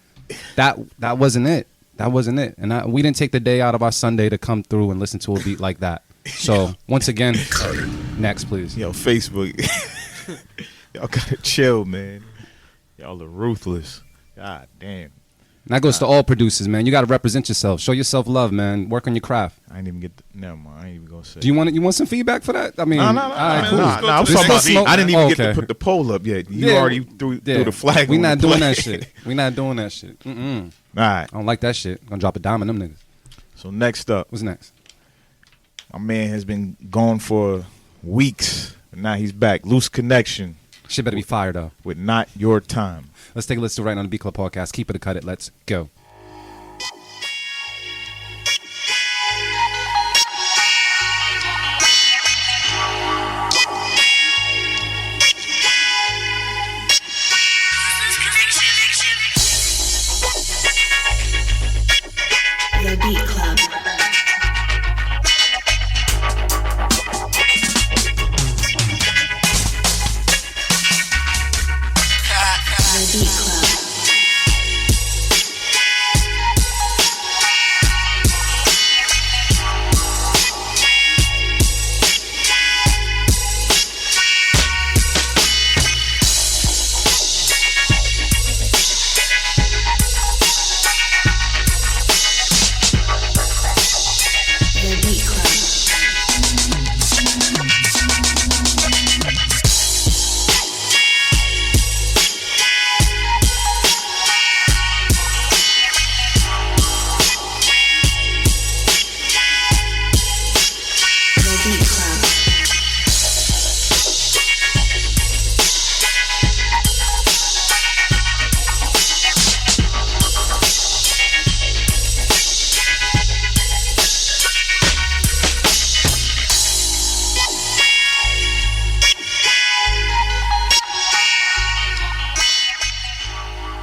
That wasn't it. That wasn't it. And we didn't take the day out of our Sunday to come through and listen to a beat like that. So once again, next please. Yo, Facebook. Y'all gotta chill, man. Y'all are ruthless. God damn. And that goes to all producers, man. You gotta represent yourself. Show yourself love, man. Work on your craft. I ain't even get. Never mind. I ain't even gonna say. Do you want some feedback for that? I mean, No. all right, Man, cool. let's go I was to the talking about. next beat. I didn't even Oh, get to okay. put the poll up yet. You Yeah. already threw the flag. We on not the doing play. that shit. We not doing that shit. Mm-mm. All right. I don't like that shit. Gonna drop a dime on them niggas. So next up, What's next? my man has been gone for weeks, but now he's back. Loose Connection Shit better be fired up. with Not Your Time. Let's take a listen to right on the B Club Podcast. Keep it or cut it. Let's go. The Beat Club. The Beat Club.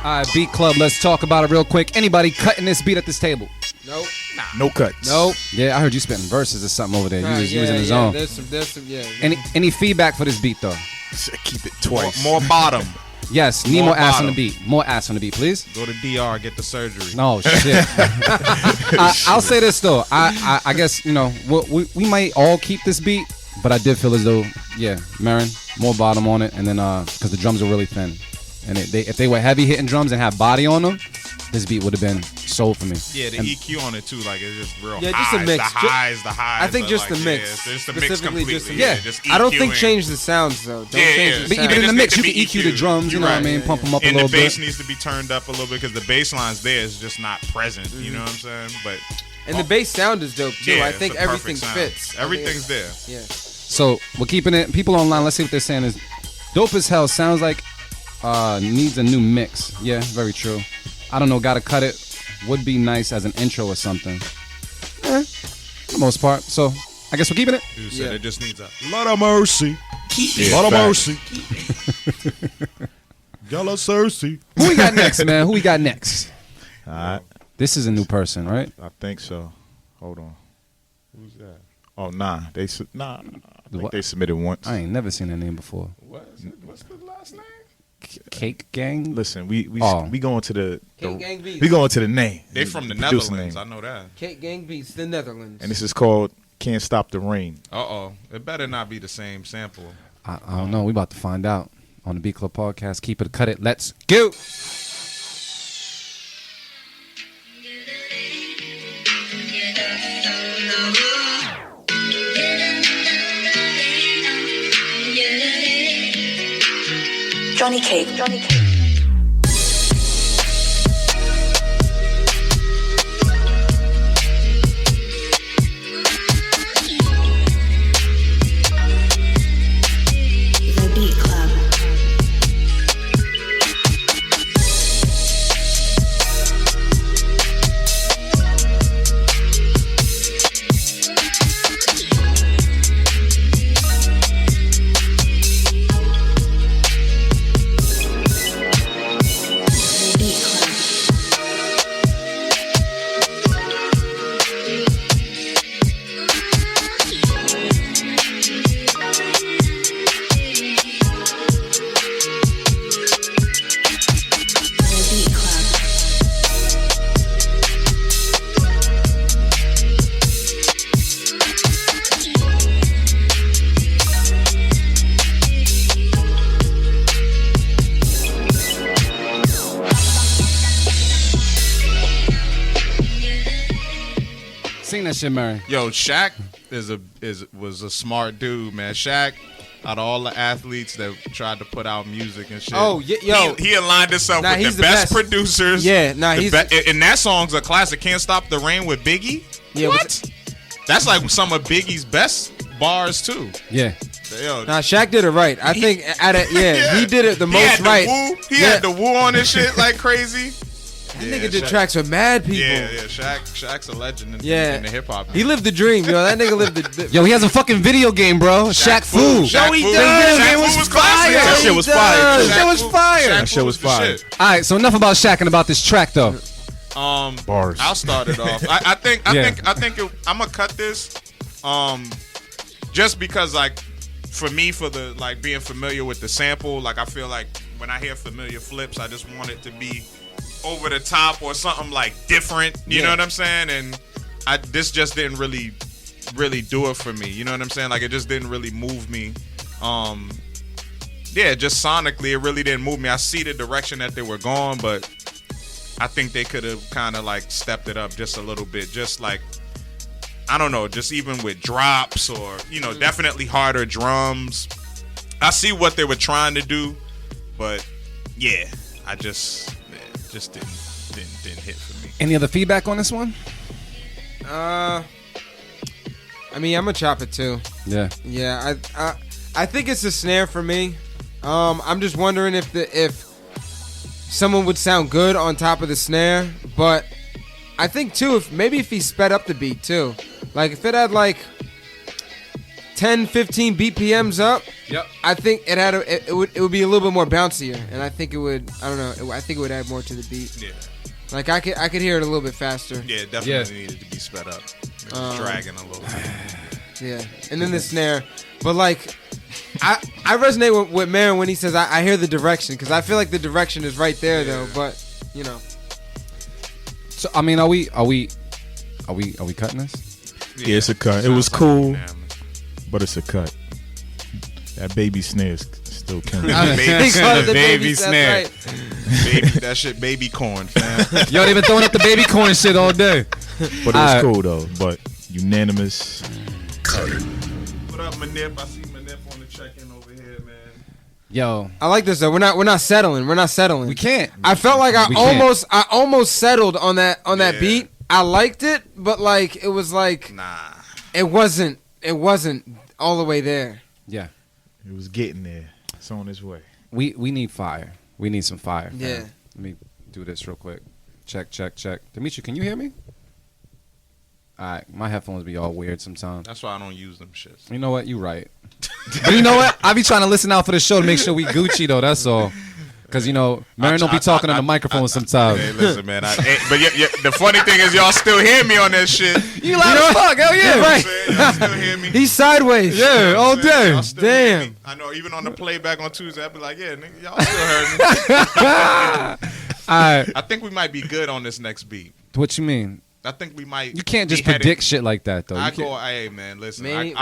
All right, Beat Club, let's talk about it real quick. Anybody cutting this beat at this table? Nope. No cuts. Nope. Yeah, I heard you spitting verses or something over there. Nah, You was in the zone. There's some, yeah. Any feedback for this beat, though? Keep it twice. More bottom. Yes, need More more ass on bottom. the beat. More ass on the beat, please. Go to DR, get the surgery. No, shit. I'll say this, though. I guess, you know, we might all keep this beat, but I did feel as though, yeah, Marin, more bottom on it, and then, because the drums are really thin. And if they were heavy hitting drums and had body on them, this beat would have been sold for me. Yeah, the And- EQ on it too, like it's just real. Yeah, just a highs, mix. The highs, the highs. I think are just like, the mix. Yeah, just the mix Specifically completely. just the yeah, mix. just I don't think EQing. change the sounds though. Don't Yeah, change yeah. the But sound. even in the It mix, just you need can to EQ be the drums, you You're know what I right. mean? Pump them up a And little the bass bit. needs to be turned up a little bit because the bass line's there. It's just not present. You know what I'm saying? But And the bass sound is dope too. yeah, I it's think a perfect everything sound. fits. Everything's there. Yeah. So we're keeping it. People online, let's see what they're saying is dope as hell. Sounds like needs a new mix. Yeah, very true. I don't know, gotta cut it. Would be nice as an intro or something. For the most part. So I guess we're keeping it. Dude said Yeah. it just needs a. Lot of mercy. Yeah, Lot of facts. mercy. Yellow Cersei. Who we got next, man? Who we got next? All right. This is a new person, right? I think so. Hold on. Who's that? Oh, nah. I think What? they submitted once. I ain't never seen that name before. What's the last name? Cake Gang? Listen, we Oh. going to the Cake Gang Beats. we going to the name. They from the producer Netherlands. name. I know that. Kate Gang Beats, the Netherlands. And this is called "Can't Stop the Rain." It better not be the same sample. I don't know. We about to find out on the Beat Club podcast. Keep it, cut it. Let's go. Johnny Cake. Johnny Cake. The Beat Club. The Beat Club. The Beat Club. Sing that shit, Mary. Yo, Shaq was a smart dude, man. Shaq, out of all the athletes that tried to put out music and shit. Oh, yo. he aligned himself Nah, with he's the the best best. producers. Yeah, nah, the he's- and that song's a classic. Can't Stop the Rain with Biggie. Yeah, what? That's like some of Biggie's best bars too. Yeah. Yo, Nah, Shaq did it right. I think he did it the he most had the right. Woo, he Yeah. had the woo on his shit like crazy. That nigga did tracks with mad people. Yeah, Shaq's a legend in the hip hop. He lived the dream, yo. That nigga lived the. Yo, he has a fucking video game, bro. Shaq Fu. Shaq he Fu. does. Shaq That Fu was was fire. classic. That shit was fire. That Shaq shit was Fu- fire. Shaq That shit Fu was the fire. shit. All right, so enough about Shaq and about this track, though. Bars. I'll start it off. I think I'm gonna cut this, just because like for the like being familiar with the sample, like I feel like when I hear familiar flips, I just want it to be over the top or something like different. You know what I'm saying? And this just didn't really do it for me. You know what I'm saying? Like it just didn't really move me. Yeah, just sonically, it really didn't move me. I see the direction that they were going, but I think they could have kind of like stepped it up just a little bit. Just like, I don't know, just even with drops or, definitely harder drums. I see what they were trying to do, but yeah, it just didn't hit for me. Any other feedback on this one? I mean, I'm gonna chop it too. Yeah. Yeah, I think it's a snare for me. I'm just wondering if someone would sound good on top of the snare, but I think too if he sped up the beat too, like if it had like 10, 15 BPMs up, Yep. I think it would be a little bit more bouncier, and I think it would. I don't know. I think it would add more to the beat. Yeah. Like I could hear it a little bit faster. Yeah, it definitely needed to be sped up. It was dragging a little bit. Yeah, and then the snare, but like, I resonate with Marin when he says I hear the direction, because I feel like the direction is right there though. But you know, So I mean, are we cutting this? Yeah, it's a cut. It was cool, Yeah, man. but it's a cut. That baby snare is still killing me. They call it the baby that's snare. right. Baby, that shit, baby corn, fam. Yo, they been throwing up the baby corn shit all day. But it was cool though. But unanimous. What up, Manip? I see Manip on the check-in over here, man. Yo, I like this though. We're not settling. We're not settling. we can't. I felt like We can't. I almost settled on that Yeah. beat. I liked it, but like it was like Nah. it wasn't all the way there. Yeah, It was getting there. It's on its way. we need fire. We need some fire. fam. Yeah. Let me do this real quick. Check. Demetri, can you hear me? All right, my headphones be all weird sometimes. That's why I don't use them shits. You know what? You right. But you know what? I be trying to listen out for the show to make sure we Gucci though. That's all. Because you know, Marin don't be talking on the microphone sometimes. Hey, listen, man. But the funny thing is, y'all still hear me on that shit. You loud as fuck. Hell yeah. You're right. Y'all still hear me. He's sideways. Yeah, all day. Y'all still hear Damn. me. I know. Even on the playback on Tuesday, I'd be like, yeah, nigga, y'all still heard me. All right. I think we might be good on this next beat. What you mean? I think we might. You can't just be headed- predict shit like that though. You I can't- go, hey man, listen. Man.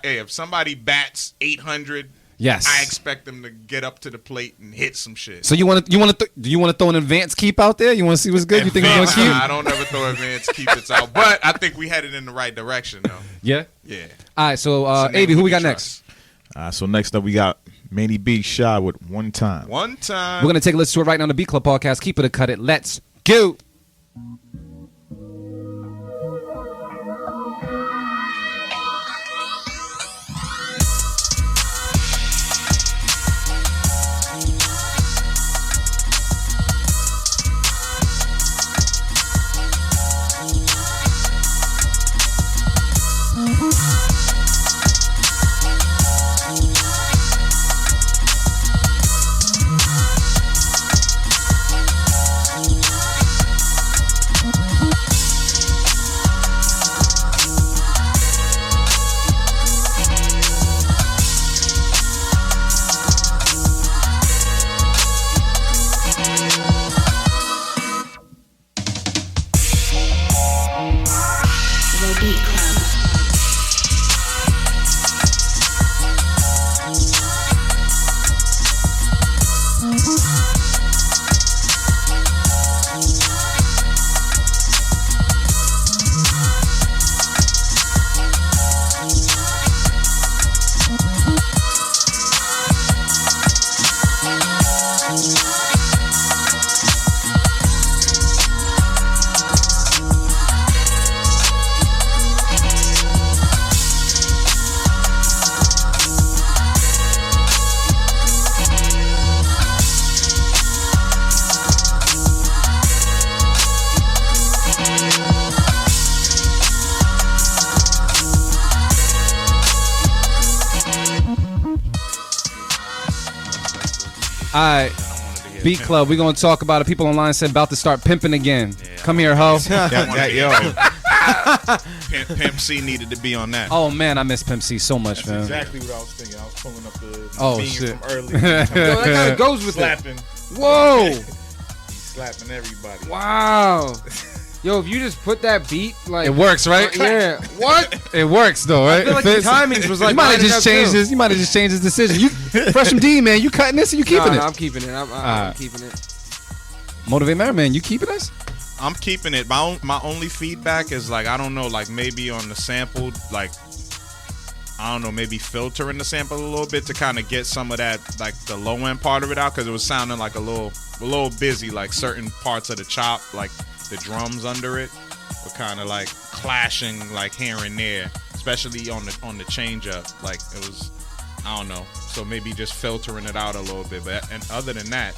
Hey, if somebody bats 800, Yes. I expect them to get up to the plate and hit some shit. So do you want to throw an advanced keep out there? You want to see what's good? You think you're gonna Advanced, keep? I don't ever throw advanced keep it out, but I think we headed in the right direction though. Yeah. Yeah. All right. So It's a name Avi, who we can got trust. next? So next up we got Manny B. Shy with One Time. One time. We're gonna take a listen to it right now on the Beat Club podcast. Keep it or cut it. Let's go. The Beat Club. All right. Beat Club. We're gonna talk about it. People online said about to start pimping again. Come here, ho. Pimp C needed to be on that. Oh man, I miss Pimp C so much, That's man. exactly what I was thinking. I was pulling up the Oh, meme shit. from earlier. Yo, that kind of goes with it. slapping. Whoa. He's slapping everybody. Wow. Yo, if you just put that beat like It works, right? Yeah. What? It works though, right? I feel like It the fits. timings was like You might have lining just up, changed too. his. You might have just changed his decision. You Fresh from D, man. You cutting this or you keeping No, it? I'm keeping it. I'm Alright. keeping it. Motivate Merriman, you keeping this? I'm keeping it. My only feedback is like, I don't know, like maybe on the sample, like I don't know, maybe filtering the sample a little bit to kind of get some of that, like the low end part of it out, because it was sounding like a little busy, like certain parts of the chop, like the drums under it were kind of like clashing, like here and there, especially on the change up. Like it was, I don't know. So maybe just filtering it out a little bit, but and other than that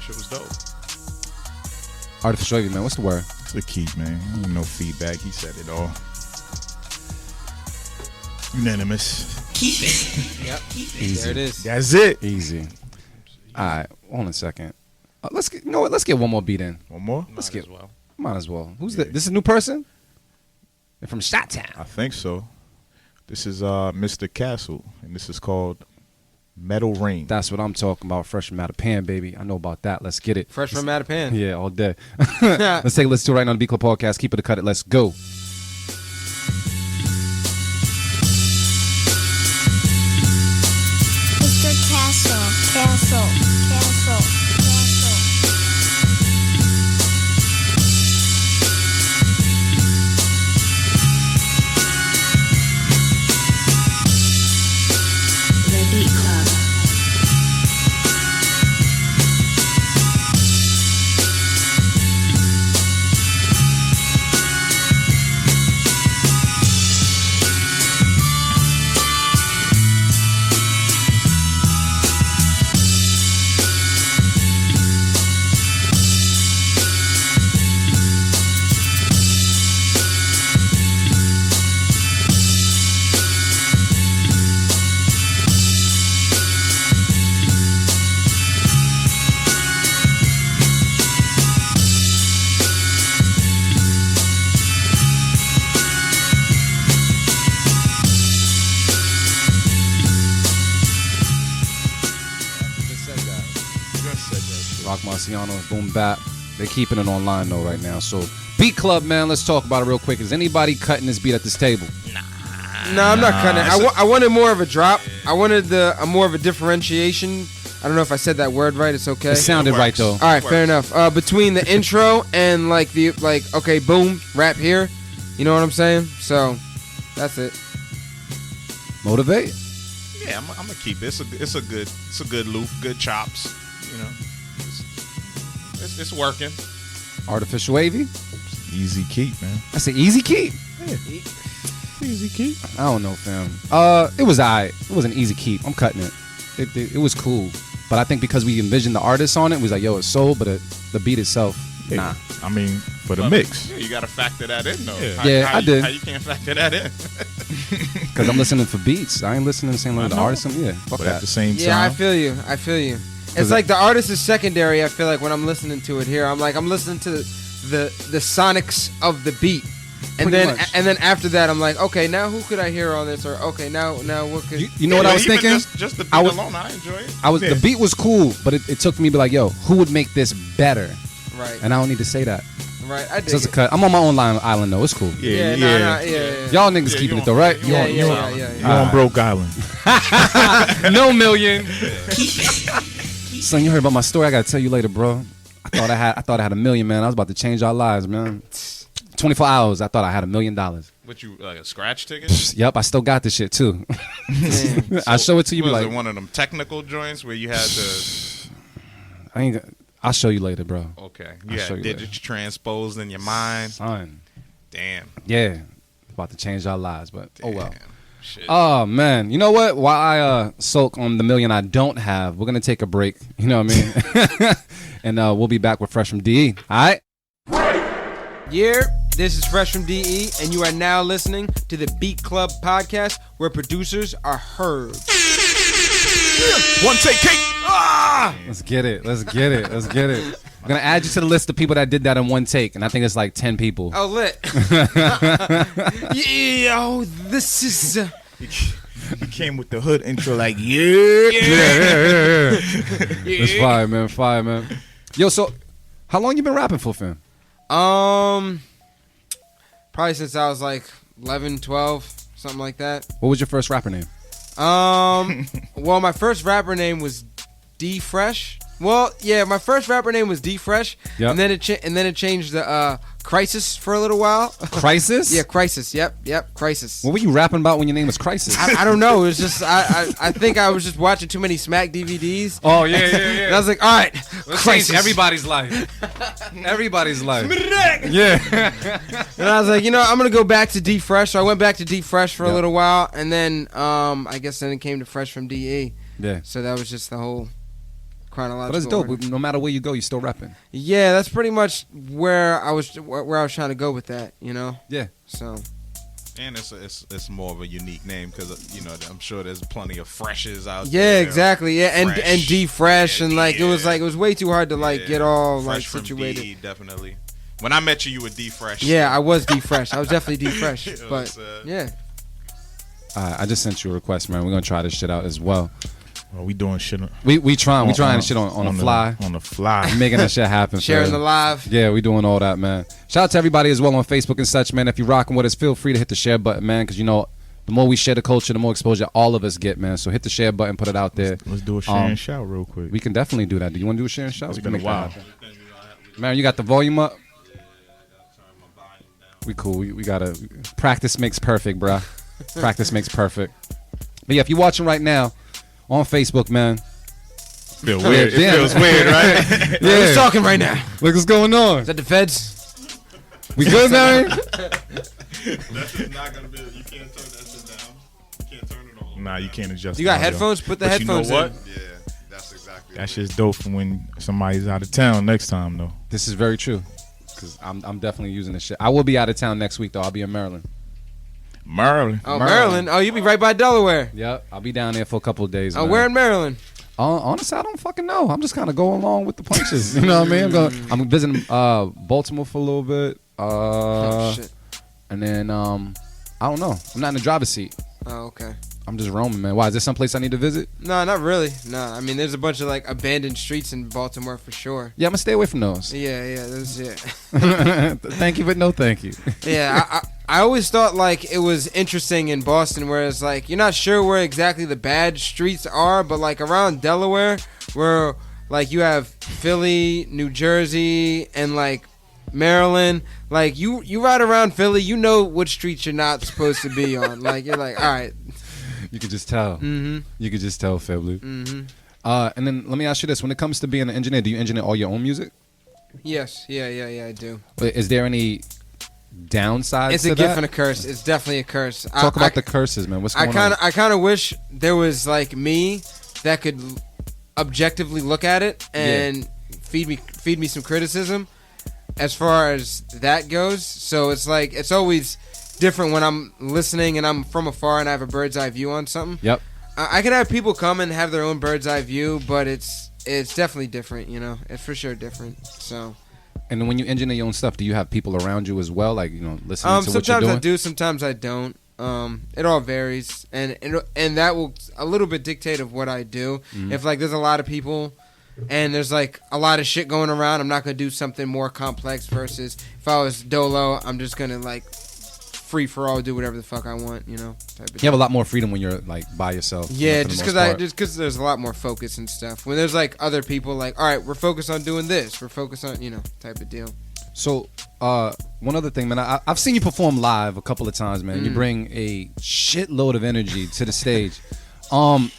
shit was dope. Artificial man, what's the word? It's the key, man. Ain't no feedback. He said it all. Unanimous. Yep. There it is. That's it. Easy. All right, hold on a second. Let's get, you know what? Let's get one more beat in. One more? Let's get. as well. Might as well. Who's this? This is a new person? They're from Shot Town. I think so. This is Mr. Castle, and this is called Metal Rain. That's what I'm talking about. Fresh from out of pan, baby. I know about that. Let's get it. Fresh from Mattapan. Yeah, all day. Let's take a listen to it right now on the Beat Club Podcast. Keep it or cut it. Let's go. Mr. Castle. The Beat Club. Rock Marciano, Boom Bap. They're keeping it online though right now. So Beat Club, man, let's talk about it real quick. Is anybody cutting this beat at this table? No, I'm not cutting it. I wanted more of a drop. I wanted a more of a differentiation. I don't know if I said that word right. It's okay. It sounded right though. All right, fair enough. Between the intro and okay, boom, rap here. You know what I'm saying? So that's it. Motivate. Yeah, I'm gonna keep it. It's a good loop, good chops. You know, it's working. Artificial wavy. Easy keep, man. That's an easy keep. Easy keep. I don't know, fam. It was alright. It was an easy keep. I'm cutting it. It was cool. But I think because we envisioned the artist on it, we was like, yo, it's soul, but the beat itself, nah. I mean, for the mix. Yeah, you gotta factor that in though. Yeah. I did. How you can't factor that in? Because I'm listening for beats. I ain't listening to the same like the artist. Yeah, fuck But at that. the same time, Yeah, I feel you. It's like the artist is secondary. I feel like when I'm listening to it here, I'm listening to the sonics of the beat, and Pretty then much. and then after that, I'm like, okay, now who could I hear on this? Or okay, now what could You know what I was Even thinking? Just the beat I was- alone, I enjoy it. The beat was cool, but it took me to be like, yo, who would make this better? right, And I don't need to say that. right. I dig So it's a it. cut. I'm on my own island though. It's cool. Yeah, yeah. yeah. Y'all niggas Yeah, keeping you it though, on- right? Yeah, You on- yeah. You on Broke Island. No million. Son, you heard about my story? I gotta tell you later, bro. I thought I had $1 million, man. I was about to change our lives, man. 24 hours. I thought I had $1 million. What you like a scratch ticket? Yep, I still got this shit too. Damn. I show it to you. Be Was like, it one of them technical joints where you had to? I'll show you later, bro. Okay, I'll you show had you digits transposed in your mind. Son, Damn. yeah, about to change our lives, but oh well. Damn. Shit. Oh man, you know what? While I sulk on the $1 million I don't have, we're gonna take a break. You know what I mean? And we'll be back with Fresh from DE. All right. Yeah, this is Fresh from DE, and you are now listening to the Beat Club podcast, where producers are heard. One take, cake. Let's get it. Let's get it. Let's get it. I'm gonna add you to the list of people that did that in one take, and I think it's like 10 people. Oh, lit. Yeah, oh, this is. He came with the hood intro like, It's fire, man. Fire, man. Yo, so how long you been rapping for, fam? Probably since I was like 11, 12, something like that. What was your first rapper name? Well, my first rapper name was D Fresh. Well, yeah, my first rapper name was D Fresh, Yep. and then it changed to Crisis for a little while. Crisis? Yeah, Crisis. Yep, Crisis. What were you rapping about when your name was Crisis? I don't know. It was just I think I was just watching too many Smack DVDs. Oh, yeah. And I was like, all right, Crisis. everybody's life. Everybody's life. Yeah. And I was like, I'm gonna go back to D Fresh. So I went back to D Fresh for a little while, and then I guess then it came to Fresh from DE. Yeah. So that was just the whole chronological. But it's dope. order. No matter where you go, you're still rapping. Yeah, that's pretty much where I was trying to go with that. Yeah. So And it's more of a unique name because I'm sure there's plenty of freshes out Yeah, there. exactly. Yeah, and Fresh. D Fresh Yeah, and like yeah. it was way too hard to like get all like Fresh from situated. DE, definitely. When I met you, you were D Fresh. Yeah, I was D Fresh. I was definitely D Fresh. It But was, yeah, I just sent you a request, man. We're gonna try this shit out as well. Well, we doing shit. We trying shit on the fly. On the fly. Making that shit happen. sharing fam. the live. Yeah, we doing all that, man. Shout out to everybody as well on Facebook and such, man. If you're rocking with us, feel free to hit the share button, man, because the more we share the culture, the more exposure all of us get, man. So hit the share button, put it out there. Let's do a share and shout real quick. We can definitely do that. Do you want to do a share and shout? It's We can been a make that while. happen. Man, you got the volume up? We cool. We gotta practice makes perfect, bruh. Practice makes perfect. But yeah, if you're watching right now on Facebook, man. Feel weird. It Damn. feels weird, right? Yeah, who's talking right now? Look what's going on. Is that the feds? We good, Marion? That's just not gonna be. You can't turn that shit down. You can't turn it on. Nah, you can't adjust. You got the audio. headphones? Put the But you know headphones what? in. Yeah, that's exactly. That shit's dope for when somebody's out of town next time, though. This is very true. Because I'm definitely using this shit. I will be out of town next week, though. I'll be in Maryland. Maryland. Oh, Maryland. Oh, you be right by Delaware. Yep. I'll be down there for a couple of days. Oh, man. where in Maryland? Honestly, I don't fucking know. I'm just kind of going along with the punches. You know what I mean? I'm visiting Baltimore for a little bit. Oh, shit. And then, I don't know. I'm not in the driver's seat. Oh, okay. I'm just roaming, man. Why? Is there someplace I need to visit? No, not really. No, I mean, there's a bunch of like abandoned streets in Baltimore for sure. Yeah, I'm going to stay away from those. Yeah, that's it. Thank you, but no thank you. Yeah, I always thought like it was interesting in Boston, where it's like you're not sure where exactly the bad streets are, but like around Delaware, where like you have Philly, New Jersey, and like Maryland, like you ride around Philly, you know which streets you're not supposed to be on. Like you're like, all right. You could just tell. Mm-hmm. You could just tell, Febly. Mm-hmm. And then let me ask you this. When it comes to being an engineer, do you engineer all your own music? Yes. Yeah, I do. Is there any downsides It's to a that? gift and a curse. It's definitely a curse. Talk about the curses, man. What's going on? I kind of wish there was like me that could objectively look at it and feed me some criticism as far as that goes. So it's like it's always different when I'm listening and I'm from afar and I have a bird's eye view on something. Yep. I can have people come and have their own bird's eye view, but it's definitely different. You know, it's for sure different. So. And then when you engineer your own stuff, do you have people around you as well, like listening to what you're Sometimes doing? I do, sometimes I don't. It all varies, and that will a little bit dictate of what I do. Mm-hmm. If like there's a lot of people, and there's like a lot of shit going around, I'm not gonna do something more complex. Versus if I was dolo, I'm just gonna like free for all, do whatever the fuck I want, type of You have a lot more freedom when you're like by yourself. Yeah, for the just most because part. there's a lot more focus and stuff. When there's like other people, like all right, we're focused on doing this, we're focused on type of deal. So, one other thing, man. I've seen you perform live a couple of times, man. You bring a shitload of energy to the stage.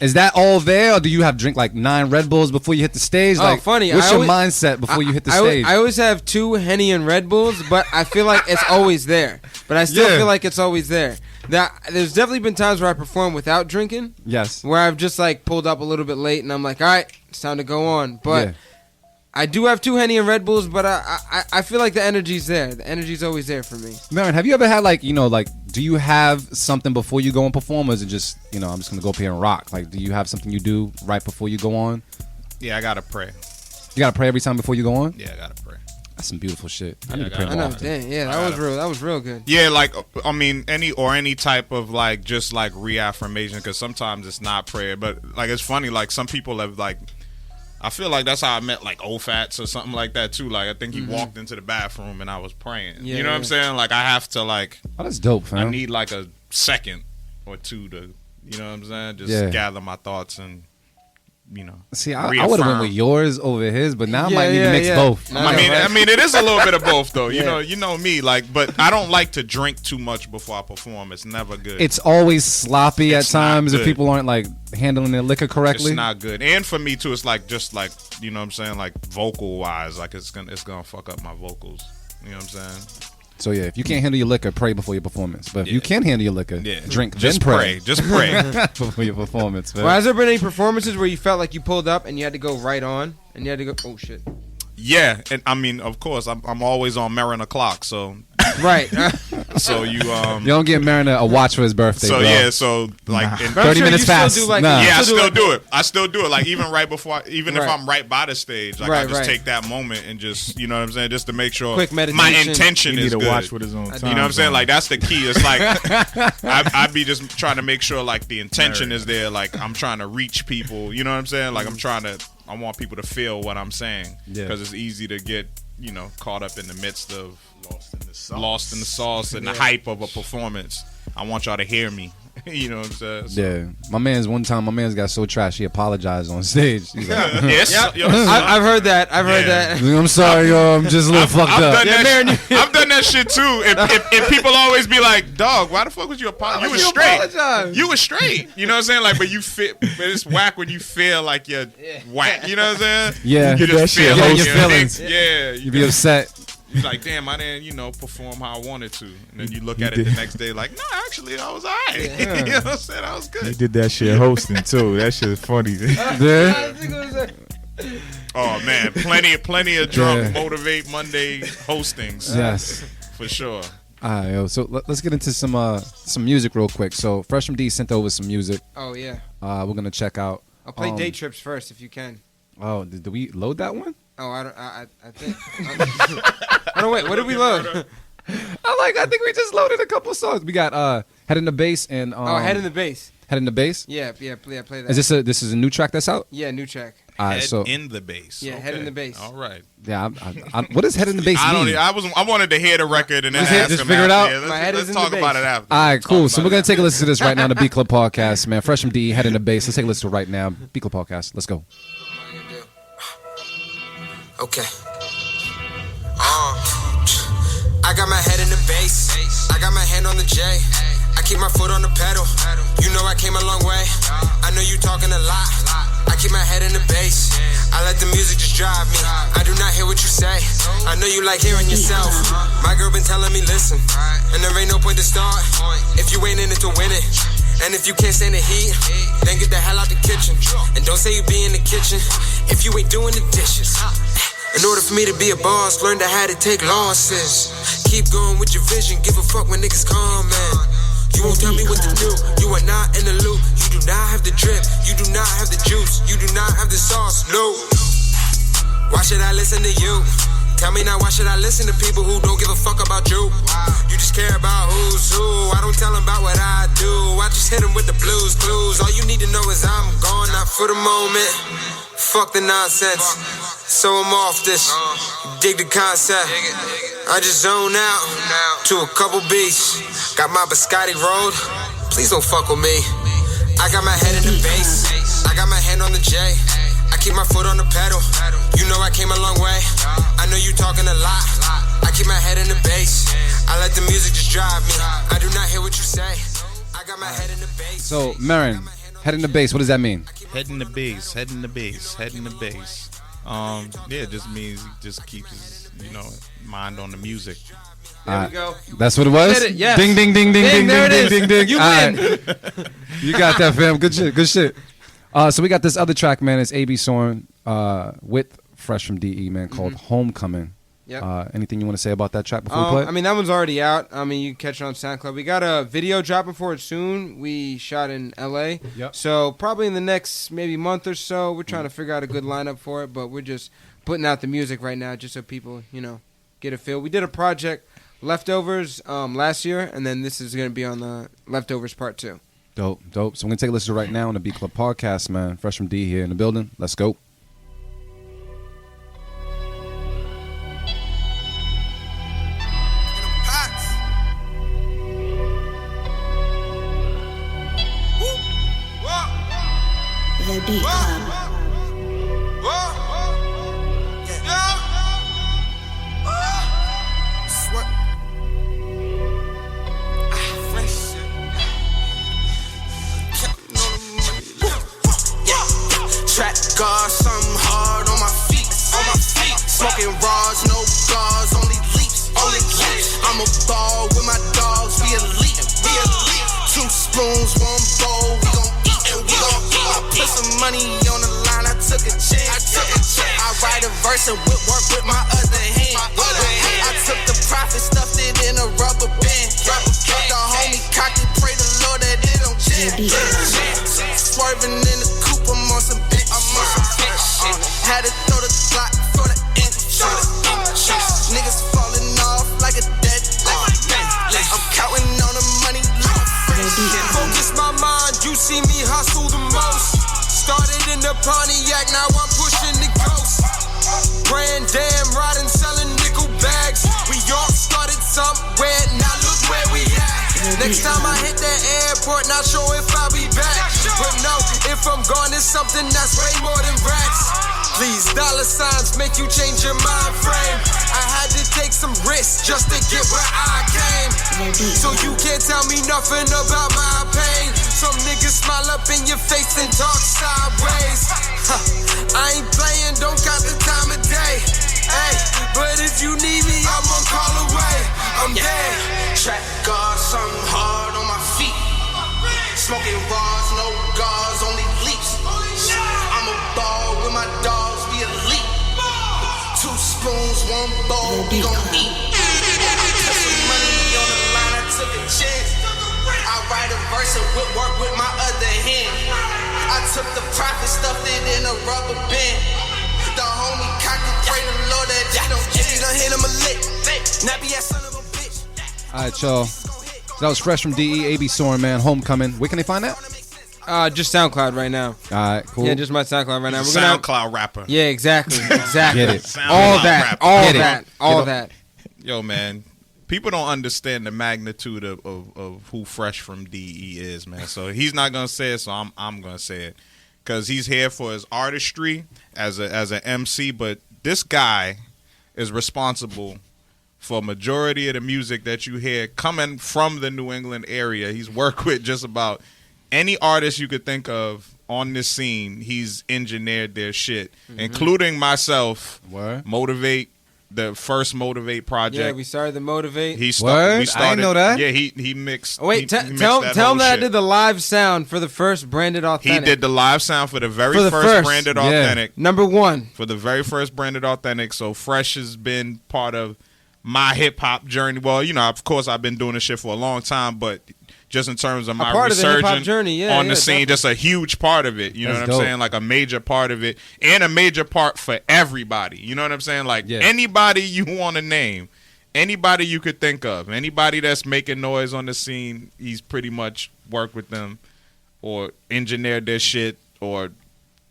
Is that all there, or do you have to drink like 9 Red Bulls before you hit the stage? Oh, Like, funny. What's I your always- mindset before you hit the stage? I always have 2 Henny and Red Bulls, but I feel like it's always there. But I still Yeah. feel like it's always there. There's definitely been times where I perform without drinking, Yes. where I've just like pulled up a little bit late and I'm like, all right, it's time to go on. But Yeah. I do have 2 Henny and Red Bulls, but I feel like the energy's there. The energy's always there for me. Marin, have you ever had like do you have something before you go and perform, or is it just I'm just gonna go up here and rock? Like, do you have something you do right before you go on? Yeah, I gotta pray. You gotta pray every time before you go on. Yeah, I gotta pray. That's some beautiful shit. I Yeah, need I to pray got I more know, often. dang, yeah, that was real good. Yeah, like I mean, any type of like just like reaffirmation, because sometimes it's not prayer, but like it's funny. Like some people have like, I feel like that's how I met like Ofats or something like that too. Like I think he walked into the bathroom and I was praying. Yeah, you know what I'm yeah. saying? Like I have to like Oh, that's dope, fam. I need like a second or two to you know what I'm saying? Just Yeah. gather my thoughts and See, I would have went reaffirm. with yours over his, but now I might Yeah, need to yeah, mix yeah. both. No, I mean, right. I mean, it is a little bit of both, though. Yeah. You know me, like, but I don't like to drink too much before I perform. It's never good. It's always sloppy It's at not times if good. people aren't like handling their liquor correctly. It's not good, and for me too, it's like just like you know what I'm saying, like vocal wise, like it's gonna fuck up my vocals. You know what I'm saying? So yeah, if you can't handle your liquor, pray before your performance. But if you can handle your liquor, Yeah, drink Just then pray. Just pray. before your performance. Man. Well, has there been any performances where you felt like you pulled up and you had to go right on and you had to go? Oh shit! Yeah, and I mean, of course, I'm always on Marin o'clock, so Right. So you You don't get Marin a watch for his birthday, So bro. yeah, so like in 30 minutes past. Do like, Nah. yeah, I still do still like- do it. I still do it. Like even right before, even if Right. I'm right by the stage, like I Right, just right. take that moment and just, you know what I'm saying, just to make sure Quick my meditation. intention He need is to good. watch with his own time. You know what I'm saying? zone. Like that's the key. It's like I be just trying to make sure like the intention is there. Like I'm trying to reach people. You know what I'm saying? Like I want people to feel what I'm saying because it's easy to get caught up in the midst of lost in the sauce and the hype of a performance. I want y'all to hear me. You know what I'm saying? So, Yeah, my man's got so trash he apologized on stage. He's like, yes, yo, I've heard that. I've heard Yeah. that. I'm sorry, yo, I'm just a little fucked I've up. I've done that shit too. If people always be like, "Dog, why the fuck was you apologize? You was straight. apologize? You was straight." You know what I'm saying? Like, but it's whack when you feel like you're whack. You know what I'm saying? Yeah, You just feel yeah, like your you're feelings. Yeah, You be upset. You're like, damn, I didn't, perform how I wanted to. And then you look at it the next day like, nah, actually, I was all right. You know what I'm saying? I was He good. did that shit hosting too. That shit is funny. Yeah. Oh, man. Plenty of drunk Yeah. Motivate Monday hostings. Yes. For sure. All right, yo. So let's get into some music real quick. So FreshFromDE sent over some music. Oh yeah. We're gonna check out. I'll play Day Trips first if you can. Oh, did we load that one? Oh, I think. Oh no, wait. What did we load? I think we just loaded a couple songs. We got Head in the Bass and Head in the Bass. Head in the Bass. Yeah, play that. Is this is a new track that's out? Yeah, new track. All right, Head so in the bass. Yeah, Head in the Bass. All right. yeah, what does Head in the Bass I mean? don't. I wanted to hear the record and then Just ask him figure it after. out? Yeah, My head let's is in the talk about bass. it after. All right, Let's cool. talk So about we're gonna it take a listen to this right now on the B Club Podcast, man. FreshFromDE, Head in the Bass. Let's take a listen to it right now. B Club Podcast. Let's go. Okay. I got my head in the bass. I got my hand on the J. I keep my foot on the pedal. You know I came a long way. I know you talking a lot. I keep my head in the bass. I let the music just drive me. I do not hear what you say. I know you like hearing yourself. My girl been telling me listen, and there ain't no point to start if you ain't in it to win it. And if you can't stand the heat, then get the hell out the kitchen. And don't say you be in the kitchen if you ain't doing the dishes. In order for me to be a boss, learn to how to take losses. Keep going with your vision, give a fuck when niggas come, man. You won't tell me what to do, you are not in the loop. You do not have the drip, you do not have the juice. You do not have the sauce, no. Why should I listen to you? Tell me now, why should I listen to people who don't give a fuck about you? You just care about who's who. I don't tell them about what I do. I just hit them with the blues clues. All you need to know is I'm gone, not for the moment. Fuck the nonsense. So I'm off this. Dig the concept. I just zone out to a couple beats. Got my biscotti rolled. Please don't fuck with me. I got my head in the bass. I got my hand on the J. I keep my foot on the pedal. You know I came a long way. I know you talking a lot. I keep my head in the bass. I let the music just drive me. I do not hear what you say. I got my head in the bass. So Marin, Head in the Bass. What does that mean? Head in the bass, head in the bass, head in the bass. Yeah, it just means he just keeps his, mind on the music. There we go. That's what it was? Did it, yes. Ding, ding, ding, ding, ding, There ding, it ding, is. ding, ding. You All win. right. You got that, fam. Good shit, good shit. So we got this other track, man. It's A.B. Soren with FreshFromDE, man, called Homecoming. Yep. Anything you want to say about that track before we play it? I mean, that one's already out. I mean, you can catch it on SoundCloud. We got a video dropping for it soon. We shot in L.A. Yep. So probably in the next maybe month or so, we're trying to figure out a good lineup for it. But we're just putting out the music right now just so people, get a feel. We did a project, Leftovers, last year, and then this is going to be on the Leftovers Part 2. Dope. So I'm going to take a listen right now on the B Club Podcast, man. FreshFromDE here in the building. Let's go. The Beat Club. Track guard, something hard on my feet. Smoking raws, no guards, only leaps. I'm a ball with my dogs, we elite. 2 spoons, 1 bowl, we gon' eat and we gon' eat. I put some money on the line, I took a chance. I write a verse and whip work with my other hand. I took the profit, stuffed it in a rubber band. Had to throw the clock for the end. Niggas falling off like a dead light. I'm counting on the money like a friend. Focus my mind, you see me hustle the most. Started in the Pontiac, now I'm pushing the Ghost. Grand Dam, riding, selling nickel bags. We all started somewhere, now look where we at. Next time I hit that airport, not sure if I'll be back. But no, if I'm gone, it's something that's way more than racks. Please, dollar signs make you change your mind frame. I had to take some risks just to get where I came. So you can't tell me nothing about my pain. Some niggas smile up in your face and talk sideways. I ain't playing, don't count the time of day. Hey, but if you need me, I'm on call away. I'm dead. Track guard, something hard on my feet. Smoking bars, no gauze, only leaps. I'm a ball with my dogs, we elite. 2 spoons, 1 bowl, we gon' eat. I put some money on the line, I took a chance. I write a verse and whip work with my other hand. I took the profit, stuffed it in a rubber band. The homie cocked and pray the Lord that he don't get it. Done hit him a lick. Nappy ass son of a bitch. All right, y'all. So that was Fresh from DE, AB Soren, man. Homecoming. Where can they find that? Just SoundCloud right now. All right, cool. Yeah, just my SoundCloud right now. He's a SoundCloud rapper. Yeah, exactly. Exactly. Get it. All that. Rapper. All Get it. that. All that. Yo, man. People don't understand the magnitude of who Fresh from DE is, man. So he's not gonna say it, so I'm gonna say it, because he's here for his artistry as an MC. But this guy is responsible for a majority of the music that you hear coming from the New England area. He's worked with just about any artist you could think of on this scene. He's engineered their shit, including myself. Word. Motivate. The first Motivate project. Yeah, we started the Motivate. We Word? started. I didn't know that. Yeah, he mixed. Oh, wait, he tell mixed him whole that I shit. did the live sound for the first Branded Authentic. He did the live sound for the very first Branded Yeah. Authentic. Number 1. For the very first Branded Authentic. So Fresh has been part of my hip hop journey. Well, you know, of course, I've been doing this shit for a long time, but just in terms of my part of the hip-hop resurgence journey, yeah, on the yeah, scene, definitely. just a huge part of it. You know That's what I'm dope. saying? Like a major part of it, and a major part for everybody. You know what I'm saying? Like Yeah. anybody you want to name, anybody you could think of, anybody that's making noise on the scene, he's pretty much worked with them or engineered their shit or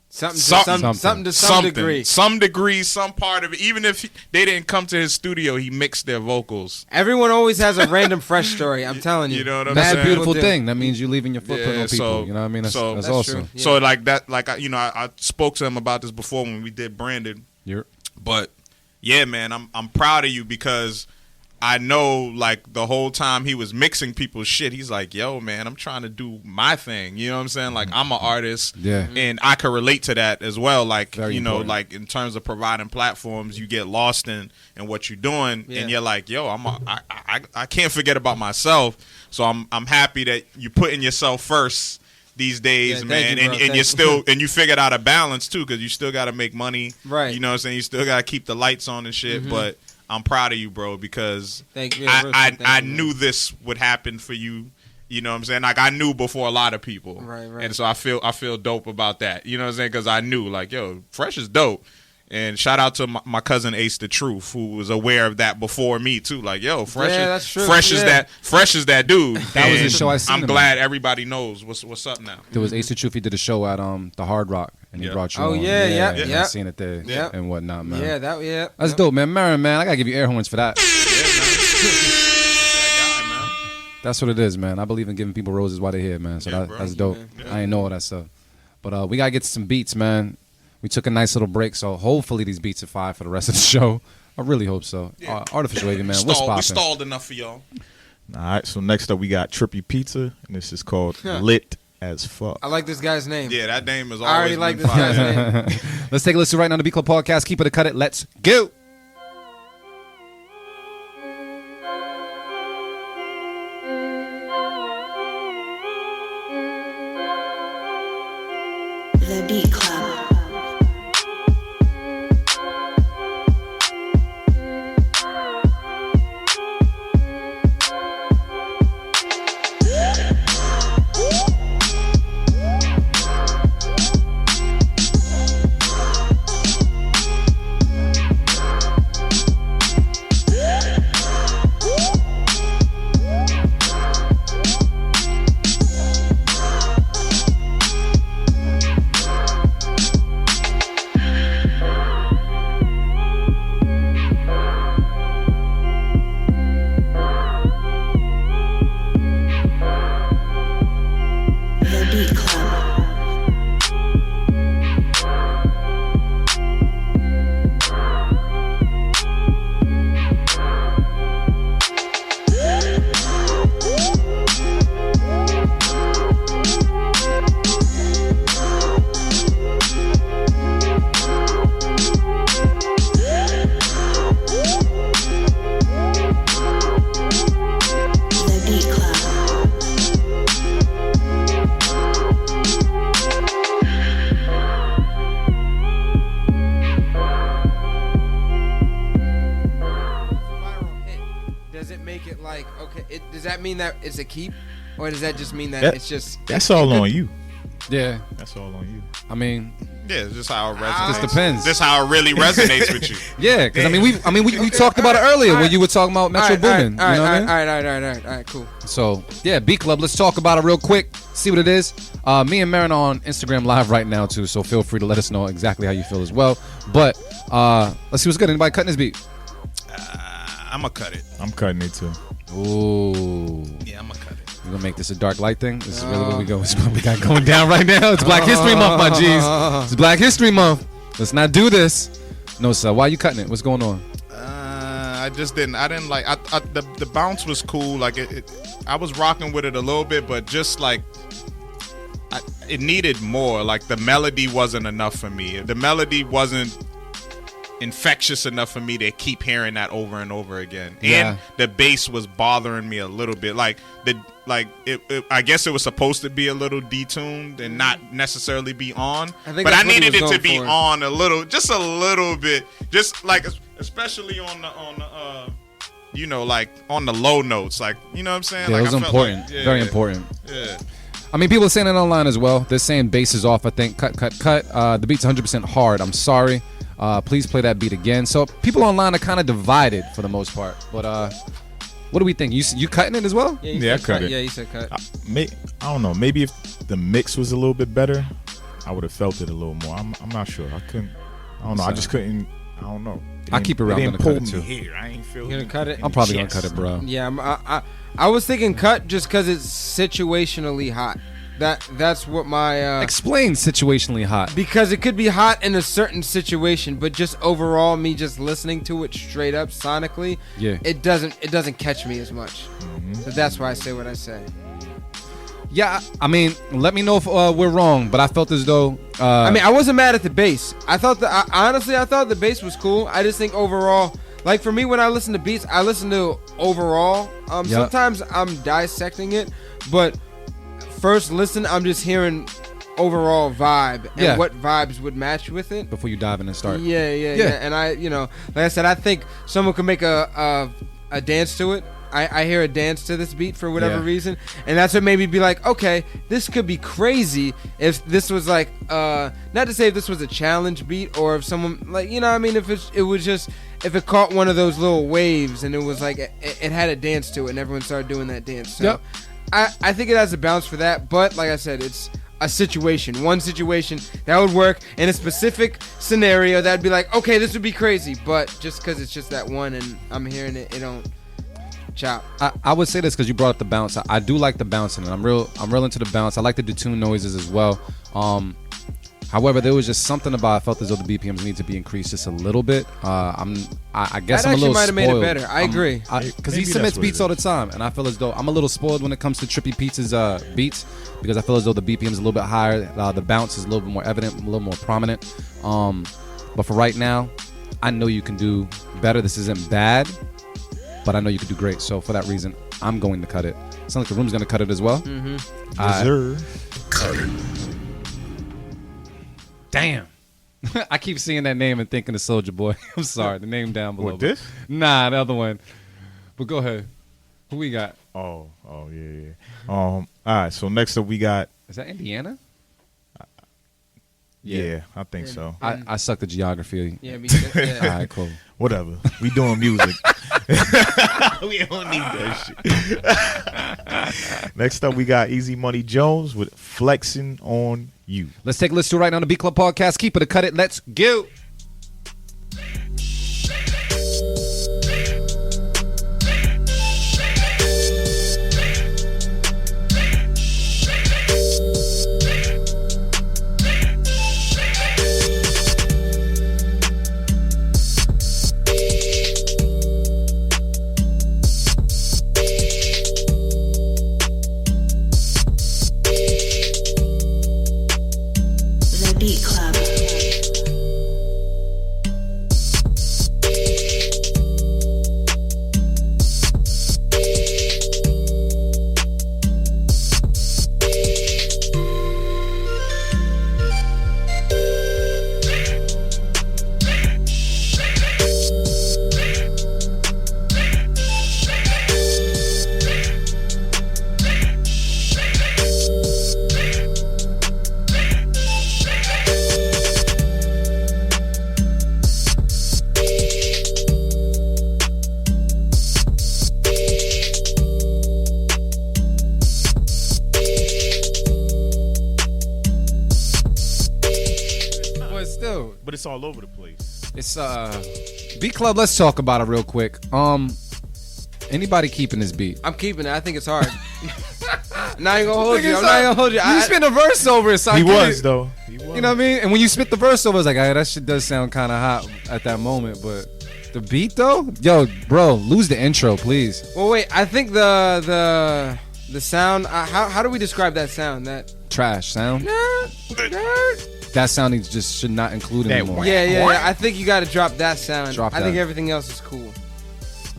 Something to Something. some degree. Some degree, some part of it. Even if they didn't come to his studio, he mixed their vocals. Everyone always has a random Fresh story. I'm telling you. You know what I'm That's saying? a beautiful People do. thing. That means you leaving your footprint on people. You know what I mean? That's so- That's awesome. true. Yeah. So like that, like I spoke to him about this before when we did Branded. You're But yeah, man, I'm proud of you because I know like the whole time he was mixing people's shit, he's like, yo, man, I'm trying to do my thing. You know what I'm saying? Like I'm an artist. Yeah. And I could relate to that as well. Like, Very you know, important. like in terms of providing platforms, you get lost in what you're doing Yeah. and you're like, yo, I can't forget about myself. So I'm happy that you're putting yourself first these days, Yeah, man. thank you, bro. and Thank you're you. still and you figured out a balance too, because you still got to make money. Right. You know what I'm saying? You still got to keep the lights on and shit. But I'm proud of you, bro, because Thank you. Thank I you, man. knew this would happen for you. You know what I'm saying? Like I knew before a lot of people. Right. And so I feel dope about that. You know what I'm saying? Because I knew like, yo, Fresh is dope. And shout out to my cousin Ace the Truth, who was aware of that before me too. Like, yo, Fresh, Yeah, is, that's true. Fresh is Yeah. that dude. That was And the show I seen I'm him glad everybody knows what's up now. There was Ace the Truth. He did a show at the Hard Rock, and he Yeah. brought you Oh, on. yeah, yeah, I yeah. seen it there Yeah. and whatnot, man. Yeah, That's dope, man. Marin, man, I gotta give you air horns for that. That guy, man. That's what it is, man. I believe in giving people roses while they're here, man. So Yeah, bro. that's dope. Yeah. I ain't know all that stuff. But we gotta get to some beats, man. We took a nice little break, so hopefully these beats are fire for the rest of the show. I really hope so. Yeah. Artificial Wavy, man. What's We poppin'? stalled enough for y'all. All right, so next up we got Trippy Pizza, and this is called Lit as Fuck. I like this guy's name. Yeah, that name is I already always like been this fire. guy's name. Let's take a listen right now to the Beat Club Podcast. Keep it or cut it. Let's go. The Beat Club. like, okay, does that mean that it's a keep, or does that just mean that it's just? That's all on you. Yeah. That's all on you. I mean, Yeah, it's just how it resonates. just depends. Just how it really resonates with you. Yeah, because we talked about it earlier when you were talking about Metro Boomin. All You know what I mean? right, all right, cool. So yeah, Beat Club. Let's talk about it real quick. See what it is. Me and Marin are on Instagram Live right now too, so feel free to let us know exactly how you feel as well. But let's see what's good. Anybody cutting this beat? I'm gonna cut it. I'm cutting it too. Ooh. Yeah, I'm gonna cut it. We're gonna make this a dark light thing. This is really what we go. It's what we got going down right now. It's Black History Month, my G's. It's Black History Month. Let's not do this. No, sir. Why are you cutting it? What's going on? I just didn't. I didn't like. The bounce was cool. Like I was rocking with it a little bit, but just like it needed more. Like the melody wasn't enough for me. The melody wasn't infectious enough for me to keep hearing that over and over again. Yeah. And the bass was bothering me a little bit. Like I guess it was supposed to be a little detuned and not necessarily be on. But I needed it to be on a little, just a little bit, just like especially on the you know, like on the low notes, like, you know what I'm saying? Yeah, like, it was important. Like, yeah, Very important. Yeah. I mean, people are saying it online as well. They're saying bass is off. I think cut. The beat's 100% hard. I'm sorry. Please play that beat again. So people online are kind of divided for the most part. But what do we think? You cutting it as well? Yeah, I cut it. Yeah, you said cut. I don't know. Maybe if the mix was a little bit better, I would have felt it a little more. I'm not sure. I don't know. I just couldn't. I don't know. I keep it around. It I'm didn't gonna pull cut it me too. here. I ain't feel. You gonna cut it? I'm probably gonna cut it, bro. Yeah, I was thinking cut just because it's situationally hot. That's what my Explain situationally hot. because it could be hot in a certain situation, but just overall, me just listening to it straight up sonically, Yeah. it doesn't catch me as much. So that's why I say what I say. Yeah, I mean, let me know if we're wrong, but I felt as though. I mean, I wasn't mad at the bass. I thought honestly, I thought the bass was cool. I just think overall, like for me, when I listen to beats, I listen to overall. Sometimes I'm dissecting it, but first listen, I'm just hearing overall vibe and what vibes would match with it before you dive in and start. Yeah. And I, like I said, I think someone could make a dance to it. I hear a dance to this beat for whatever reason, and that's what made me be like, okay, this could be crazy if this was like, not to say if this was a challenge beat or if someone like, you know what I mean, if it caught one of those little waves and it was like it had a dance to it and everyone started doing that dance. So I think it has a bounce for that, but like I said, it's one situation that would work in a specific scenario that'd be like, okay, this would be crazy, but just because it's just that one and I'm hearing it don't chop. I would say this because you brought up the bounce. I do like the bouncing, and I'm real into the bounce. I like the detune noises as well. However, there was just something about I felt as though the BPMs need to be increased just a little bit. I guess that I'm a little might have made it spoiled. better. I agree. Because he submits beats all the time, and I feel as though I'm a little spoiled when it comes to Trippy Pete's beats because I feel as though the BPM is a little bit higher, the bounce is a little bit more evident, a little more prominent. But for right now, I know you can do better. This isn't bad, but I know you can do great. So for that reason, I'm going to cut it. Sounds like the room's going to cut it as well. Cut it. Damn. I keep seeing that name and thinking of Soulja Boy. I'm sorry. The name down below. What, this? Nah, the other one. But go ahead. Who we got? Oh, yeah. All right, so next up we got. Is that Indiana? Yeah, I think so. I suck at geography. Yeah, me too. Yeah. All right, cool. Whatever. We doing music. We don't need that shit. Next up, we got Easy Money Jones with Flexing on You. Let's take a listen to right now on the Beat Club podcast. Keep it or cut it. Let's go. The Beat Club. still. But it's all over the place. It's Beat Club. Let's talk about it real quick. Anybody keeping this beat? I'm keeping it. I think it's hard. Not even gonna hold you. I'm not gonna hold you. You spit a verse over it, so I He get was it. though. He was. You know what I mean? And when you spit the verse over, it's like, that shit does sound kind of hot at that moment. But the beat though, yo, bro, lose the intro, please. Well, wait. I think the sound. How do we describe that sound? That Trash sound. That sounding just should not include anymore. Yeah. I think you got to drop that sound. Drop I think that. everything else is cool.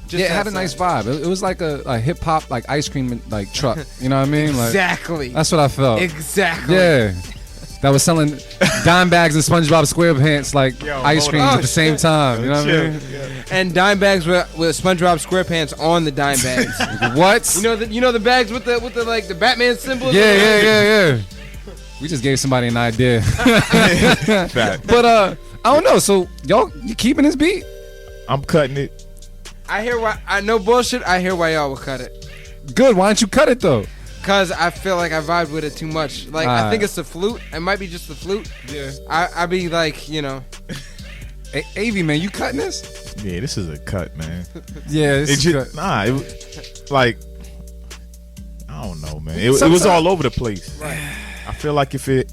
Just Yeah, it that had a nice sound. vibe. It was like a hip hop, like ice cream, like truck. You know what I mean? Like, Exactly. that's what I felt. Exactly. Yeah. That was selling dime bags and SpongeBob SquarePants like Yo, ice hold creams on. at the same time. You know what I mean? And dime bags with SpongeBob SquarePants on the dime bags. What? You know the bags with the like the Batman symbol. Yeah. We just gave somebody an idea. Fact. But I don't know. So y'all, you keeping this beat? I'm cutting it. I hear why. I know bullshit. I hear why y'all would cut it. Good. Why don't you cut it though? Cause I feel like I vibed with it too much. Like I Alright. think it's the flute. It might be just the flute. Yeah. I be like, you know. Hey, Avi, man, you cutting this? Yeah, this is a cut, man. Yeah, this It is just, cut. nah, like I don't know, man. It was all over the place. Right. I feel like if it,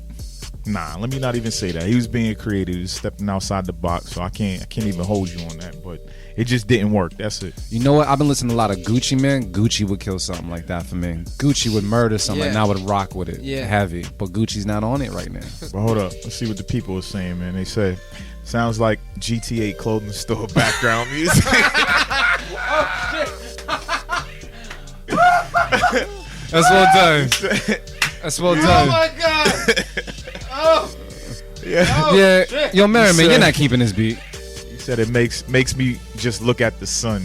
let me not even say that. He was being creative, he was stepping outside the box, so I can't even hold you on that. But it just didn't work. That's it. You know what? I've been listening to a lot of Gucci, man. Gucci would kill something like that for me. Gucci would murder something, Yeah. and I would rock with it. Yeah. Heavy. But Gucci's not on it right now. But hold up, let's see what the people are saying, man. They say sounds like GTA clothing store background music. That's well done. That's well done. Oh my god. Oh. Yeah. Yo, Mary, man, you're not keeping this beat. He said it makes me just look at the sun.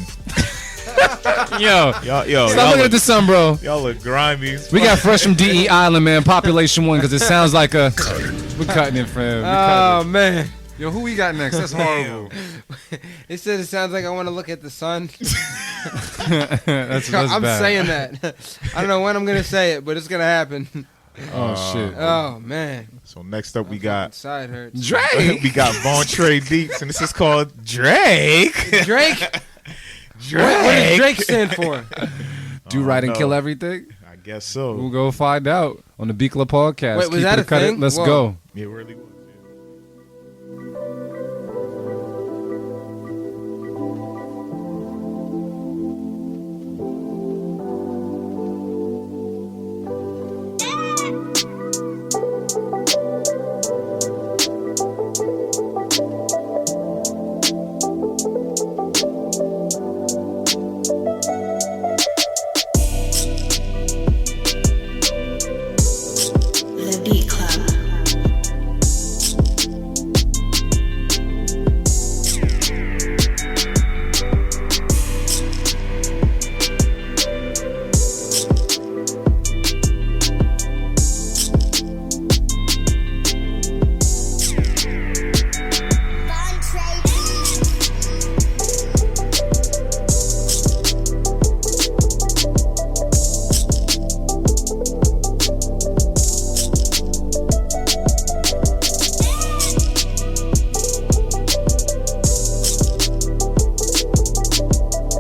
Yo. Yo, Stop looking at the sun, bro. Y'all look grimy. We got Fresh from DE Island, man. Population 1, because it sounds like a. We're cutting it, fam. Oh man. Yo, who we got next? That's horrible. It said it sounds like I want to look at the sun. that's I'm bad. saying that. I don't know when I'm gonna say it, but it's gonna happen. Oh, shit. Oh man. So next up we got Side hurts. Drake. we got Von Trey Beats, and this is called Drake. Drake. What does Drake stand for? Do right and no. kill everything? I guess so. We'll go find out on the Beat Club podcast. Wait, was Keep that it a or cut thing? It. Let's Whoa. go. It really was. The Beat Club.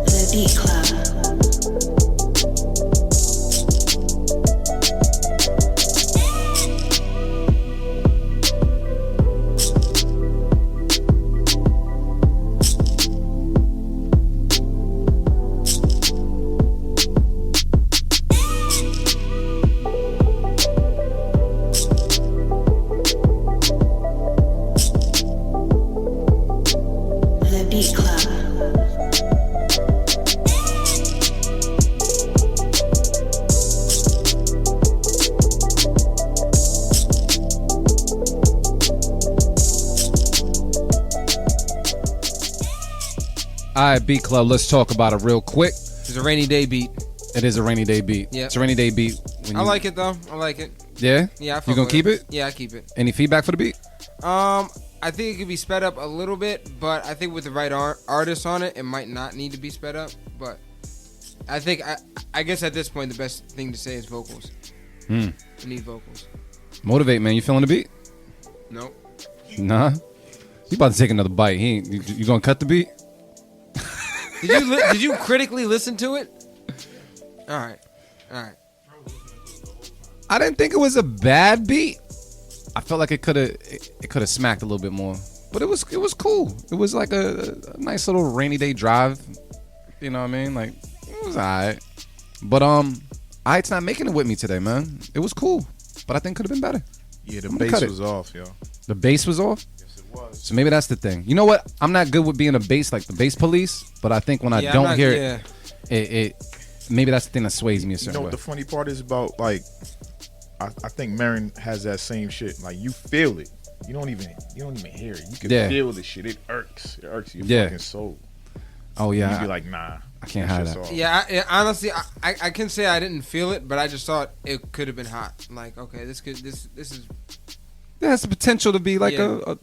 The Beat Club. The Beat Club. All right, Beat Club, let's talk about it real quick. It's a rainy day beat. It is a rainy day beat. Yeah. It's a rainy day beat. When I like it though. I like it. Yeah? Yeah, I You fuck gonna with keep it? Yeah, I keep it. Any feedback for the beat? I think it could be sped up a little bit, but I think with the right artist on it, it might not need to be sped up. But I think I guess at this point the best thing to say is vocals. We need vocals. Motivate, man. You feeling the beat? Nope. Nah. He about to take another bite. He ain't, you gonna cut the beat? Did you critically listen to it? All right. I didn't think it was a bad beat. I felt like it could have smacked a little bit more, but it was cool. It was like a nice little rainy day drive. You know what I mean? Like it was alright. But it's not making it with me today, man. It was cool, but I think could have been better. Yeah, the bass was off, yo. The bass was off? Yes, it was. So maybe that's the thing. You know what? I'm not good with being a bass, like the bass police, but I think when I don't hear it, maybe that's the thing that sways me a certain way. You know what the funny part is about, like, I think Marin has that same shit. Like, you feel it. You don't even hear it. You can feel the shit. It irks your fucking soul. Oh yeah. You be like, nah, I can't have that. Yeah, honestly, I can say I didn't feel it, but I just thought it could have been hot. Like, okay, this is. It has the potential to be like a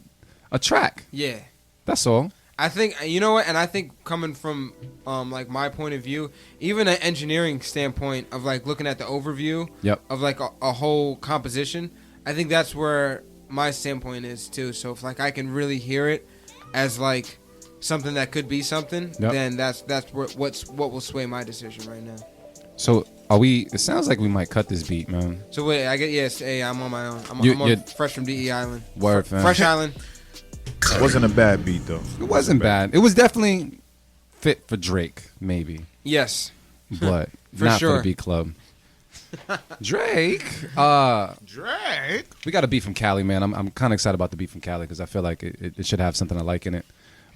track. Yeah. That's all. I think, you know what, and I think coming from like my point of view, even an engineering standpoint of like looking at the overview of like a whole composition, I think that's where my standpoint is too. So if like I can really hear it as like something that could be something, then that's what will sway my decision right now. So are we? It sounds like we might cut this beat, man. So wait, I'm on my own. I'm on Fresh from DE Island. Word, fam. Fresh Island. It wasn't a bad beat though. It wasn't bad. It was definitely fit for Drake, maybe. Yes. But for not sure. for the beat club. Drake. Drake. We got a beat from Cali, man. I'm kind of excited about the beat from Cali because I feel like it should have something I like in it.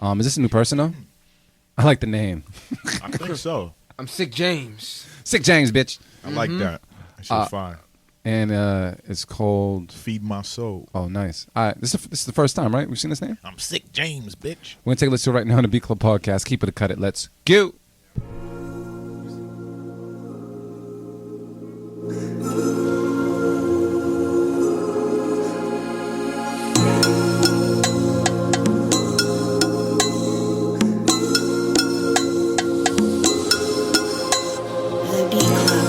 Is this a new person though? I like the name. I think so. I'm Sick James. Sick James, bitch. I like that. That shit's fine. And it's called Feed My Soul. Oh, nice. All right, this is the first time, right? We've seen this name? I'm Sick James, bitch. We're going to take a listen right now on the Beat Club podcast. Keep it or cut it. Let's go. The Beat Club.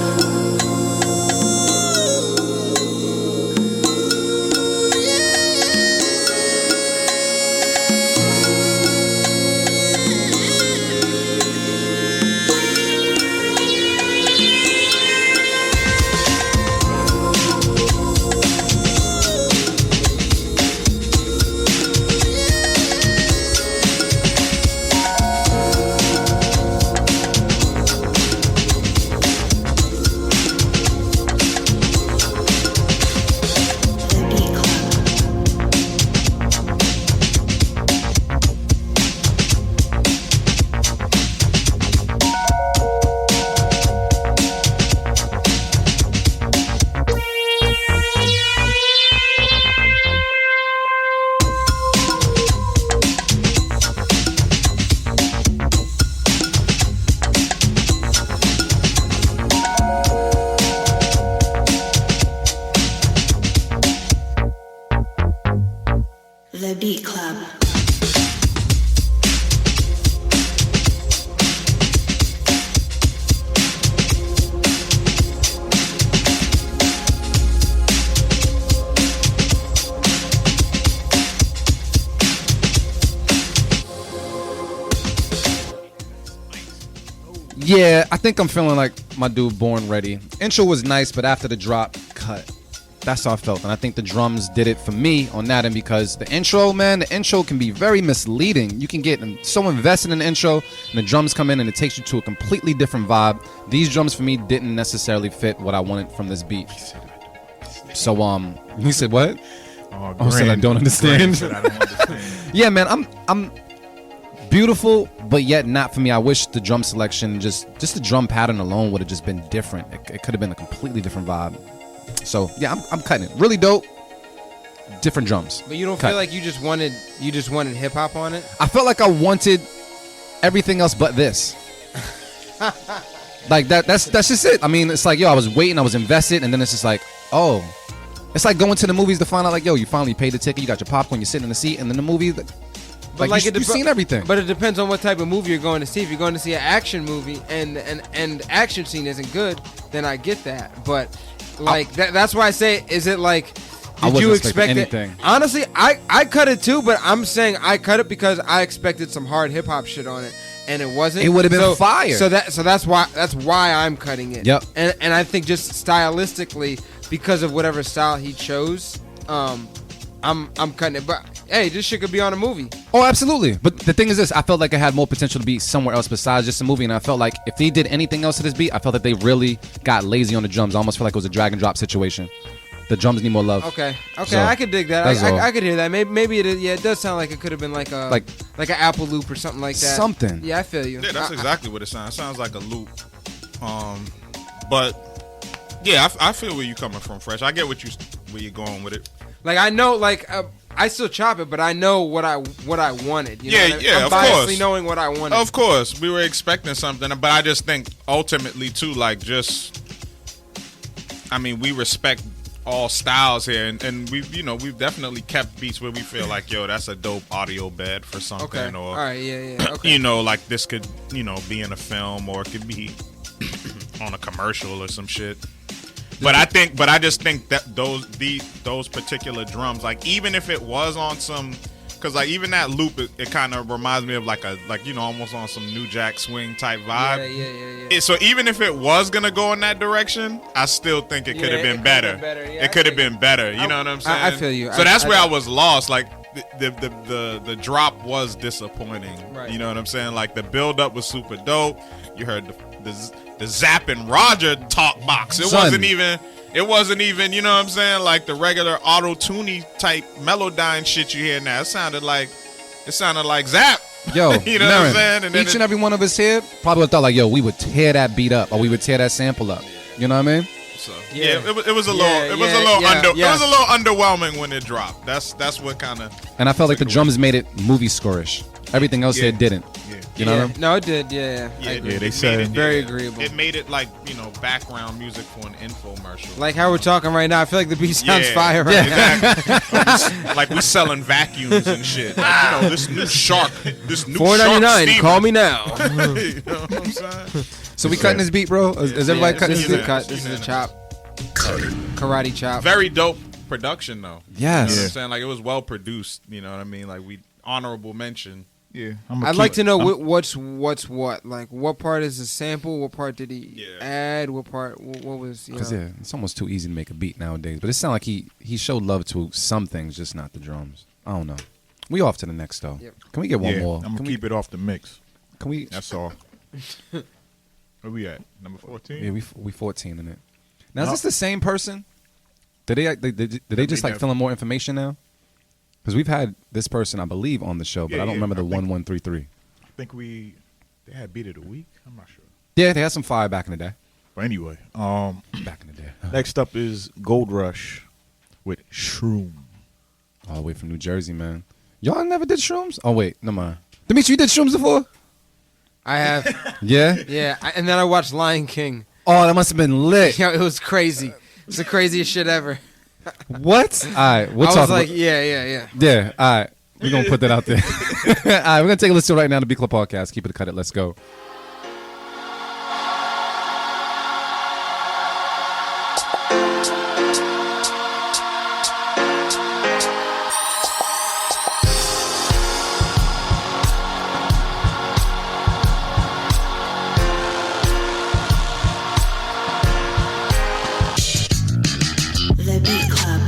The Beat Club. The Beat Club. Yeah, I think I'm feeling like my dude Born Ready. Intro was nice, but after the drop, cut. That's how I felt. And I think the drums did it for me on that end because the intro can be very misleading. You can get so invested in the intro and the drums come in and it takes you to a completely different vibe. These drums for me didn't necessarily fit what I wanted from this beat. So, you said what? Oh, said I don't understand. Said I don't understand. Yeah, man, I'm beautiful, but yet not for me. I wish the drum selection, just the drum pattern alone would have just been different. It could have been a completely different vibe. So yeah, I'm cutting it. Really dope. Different drums. But you don't feel like you just wanted hip hop on it? I felt like I wanted everything else but this. Like that's just it. I mean, it's like, yo, I was waiting, I was invested, and then it's just like, oh. It's like going to the movies to find out, like, yo, you finally paid the ticket, you got your popcorn, you're sitting in the seat, and then the movie, like you've seen everything. But it depends on what type of movie you're going to see. If you're going to see an action movie and action scene isn't good, then I get that. But like that's why I say, is it like I Did wasn't you expecting expect anything. it? Honestly, I cut it too, but I'm saying I cut it because I expected some hard hip hop shit on it, and it wasn't. It would've been fire. So that's why I'm cutting it. Yep. And I think just stylistically, because of whatever style he chose, I'm cutting it. But hey, this shit could be on a movie. Oh, absolutely. But the thing is this, I felt like it had more potential to be somewhere else besides just a movie, and I felt like if they did anything else to this beat, I felt that they really got lazy on the drums. I almost felt like it was a drag and drop situation. The drums need more love. Okay, So, I could dig that. that's all. I could hear that. Maybe it is. Yeah, it does sound like it could have been like an Apple loop or something like that. Something. Yeah, I feel you. Yeah, that's exactly what it sounds. It sounds like a loop. But yeah, I feel where you coming from, Fresh. I get where you're going with it. Like I know, I still chop it, but I know what I wanted. You know what I mean? Yeah, I'm of biasly course. knowing what I wanted. Of course, we were expecting something, but I just think ultimately too, we respect all styles here, and we've definitely kept beats where we feel like, yo, that's a dope audio bed for something, Okay. or All right. Yeah. Okay. like this could, be in a film or it could be on a commercial or some shit. But I just think that those particular drums, like even if it was on some, because like even that loop, it kind of reminds me of almost on some New Jack Swing type vibe. Yeah. So even if it was gonna go in that direction, I still think it could have been better. Yeah, It could have been better. You know what I'm saying? I feel you. So that's where I was lost. Like the drop was disappointing. Right. You know what I'm saying? Like the build up was super dope. You heard the Zapp and Roger talk box. It wasn't even, you know what I'm saying, like the regular auto-tuney type Melodyne shit you hear now. It sounded like Zapp. Yo, you know Marin, what I'm saying? And then each and every one of us here probably thought like, yo, we would tear that beat up or we would tear that sample up. You know what I mean? So, Yeah. it was a little underwhelming when it dropped. That's what kind of. And I felt like the drums made it movie score-ish. Everything else here didn't. Yeah. You know what I mean? No, it did. Yeah. I Yeah, agree. they said very agreeable. It made it like background music for an infomercial. Like how we're talking right now, I feel like the beat sounds fire right now. Exactly. Like we selling vacuums and shit. Like, this new shark $4.99. Call me now. You know what I'm saying? So we cutting this beat, bro? Is everybody cutting This this is beat? a cut. This is a chop. Karate chop. Very dope production though. Yes. You know what I'm saying? Like it was well produced. You know what I mean? Like honorable mention. Yeah, I'd like to know what's what. Like, what part is a sample? What part did he add? What part? What was? Because it's almost too easy to make a beat nowadays. But it sounds like he showed love to some things, just not the drums. I don't know. We off to the next though. Yep. Can we get one more? I'm gonna keep it off the mix. Can we? That's all. Where we at? Number 14. Yeah, we 14 in it. Now is this the same person? Did they just like fill in more information now? Because we've had this person, I believe, on the show, but I don't remember the 1133. I think they had Beat of the Week. I'm not sure. Yeah, they had some fire back in the day. But anyway, Back in the day. next up is Gold Rush with Shroom. All the way from New Jersey, man. Y'all never did shrooms? Oh, wait. No mind. Demetri, you did shrooms before? I have. Yeah? Yeah, and then I watched Lion King. Oh, that must have been lit. Yeah, it was crazy. It's the craziest shit ever. What? All right. We'll I talk was like, about yeah. Yeah, all right. We're going to put that out there. All right, we're going to take a listen right now to B Club Podcast. Keep it cut it. Let's go. The Beat Club.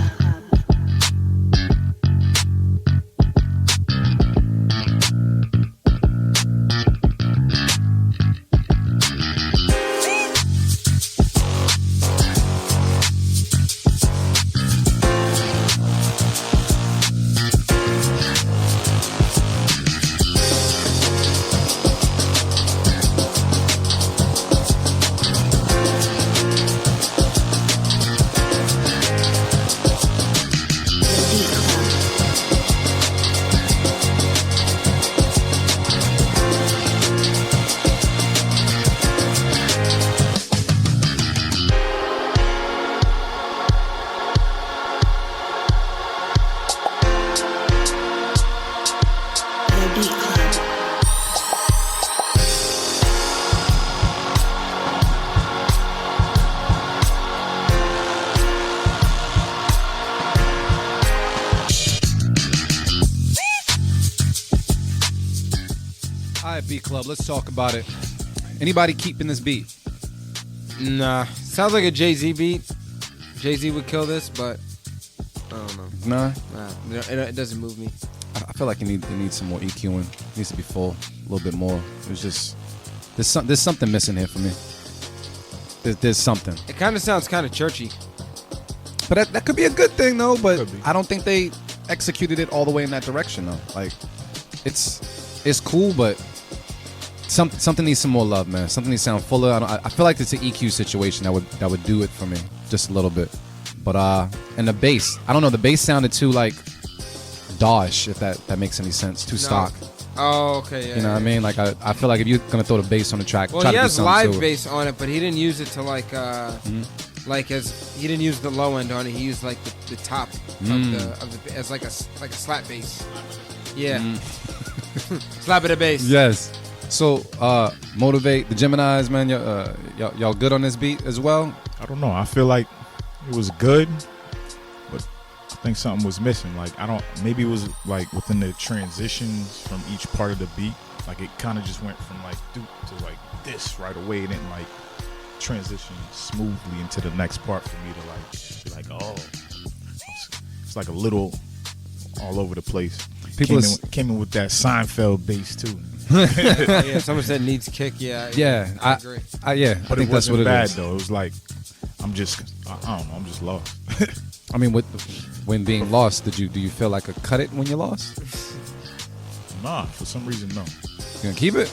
All right, Beat Club, let's talk about it. Anybody keeping this beat? Nah, sounds like a Jay-Z beat. Jay-Z would kill this, but I don't know. Nah. It doesn't move me. I feel like it needs some more EQing. It needs to be full a little bit more. It's just there's something missing here for me. There's something. It kind of sounds kind of churchy. But that could be a good thing though. But I don't think they executed it all the way in that direction though. Like it's cool, but something needs some more love, man. Something needs to sound fuller. I feel like it's an EQ situation that would do it for me just a little bit. But and the bass, I don't know. The bass sounded too like Dawish, if that makes any sense. Too stock. Oh, okay, yeah. You know what I mean? Like I feel like if you're gonna throw the bass on the track, well, try he to do has something live to it. bass on it, but he didn't use it to like he didn't use the low end on it. He used like the top of the as like a slap bass. Yeah, slap of the bass. Yes. So motivate the Geminis, man. Y'all good on this beat as well? I don't know. I feel like it was good, but I think something was missing. Like maybe it was like within the transitions from each part of the beat. Like it kind of just went from like doop to like this right away. It didn't like transition smoothly into the next part for me to like be like, oh, it's like a little all over the place. People came in with that Seinfeld bass too. Yeah, someone said needs kick. Yeah, I agree. But think it that's what wasn't it bad is. though. It was like I don't know. I'm just lost. I mean, when being lost, do you feel like a cut it when you're lost? Nah, for some reason no. You gonna keep it?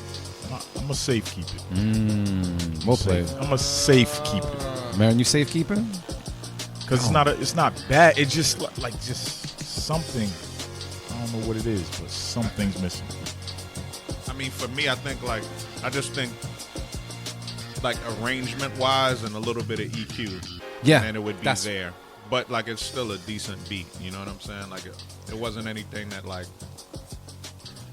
I'm a safe keep it. We'll play it. I'm a safe keep it. Marin, you safe keeping? Because it's not bad. It's just like just something. I don't know what it is, but something's missing. I mean, for me, I just think like arrangement wise and a little bit of EQ. Yeah, and it would be there. But like it's still a decent beat. You know what I'm saying? Like it wasn't anything that like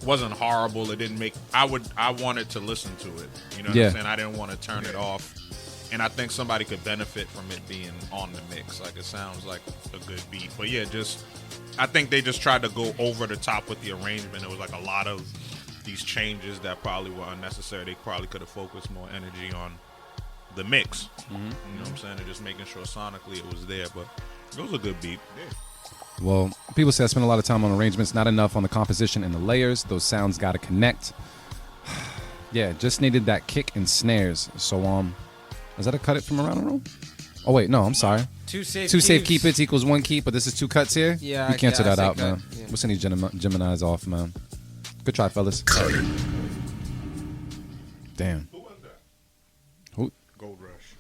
wasn't horrible. It didn't make. I wanted to listen to it. You know what I'm saying? I didn't want to turn it off. And I think somebody could benefit from it being on the mix. Like it sounds like a good beat. But yeah, I think they just tried to go over the top with the arrangement. It was like a lot of these changes that probably were unnecessary. They probably could have focused more energy on the mix. You know what I'm saying? And just making sure sonically it was there. But it was a good beat. Yeah. Well, people say I spend a lot of time on arrangements, not enough on the composition and the layers. Those sounds got to connect. Yeah, just needed that kick and snares. So, is that a cut it from around the room? Oh, wait, no, I'm sorry. Two safe keep its equals one keep, but this is two cuts here? Yeah, we cancel that out, cut. man. Yeah. We'll send these Geminis off, man. Good try, fellas. Damn. Who was that? Who? Gold Rush.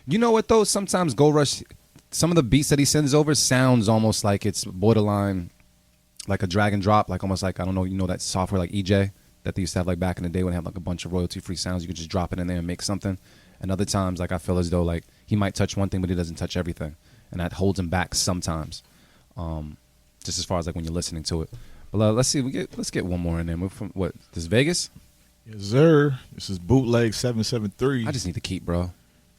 You know what, though? Sometimes Gold Rush, some of the beats that he sends over sounds almost like it's borderline like a drag and drop, like almost like, I don't know, you know that software like EJ that they used to have like back in the day when they had like a bunch of royalty-free sounds. You could just drop it in there and make something. And other times, like I feel as though like he might touch one thing, but he doesn't touch everything. And that holds him back sometimes. Just as far as like when you're listening to it. But let's see, let's get one more in there. Move from what? This Vegas? Yes, sir. This is Bootleg 773. I just need to keep, bro.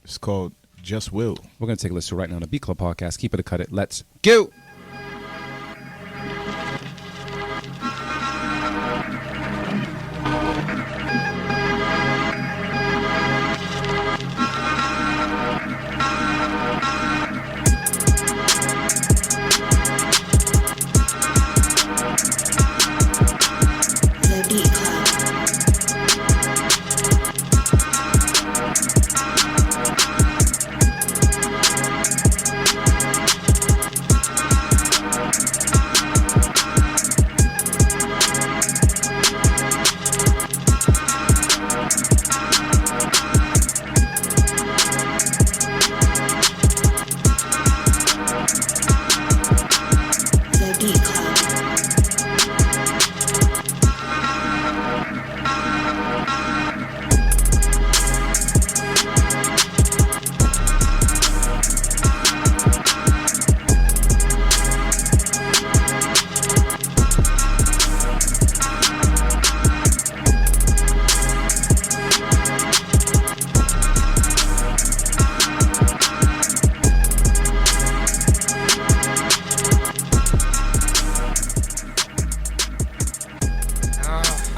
It's called Just Will. We're gonna take a listen right now on the Beat Club podcast. Keep it or cut it. Let's go. The Beat Club.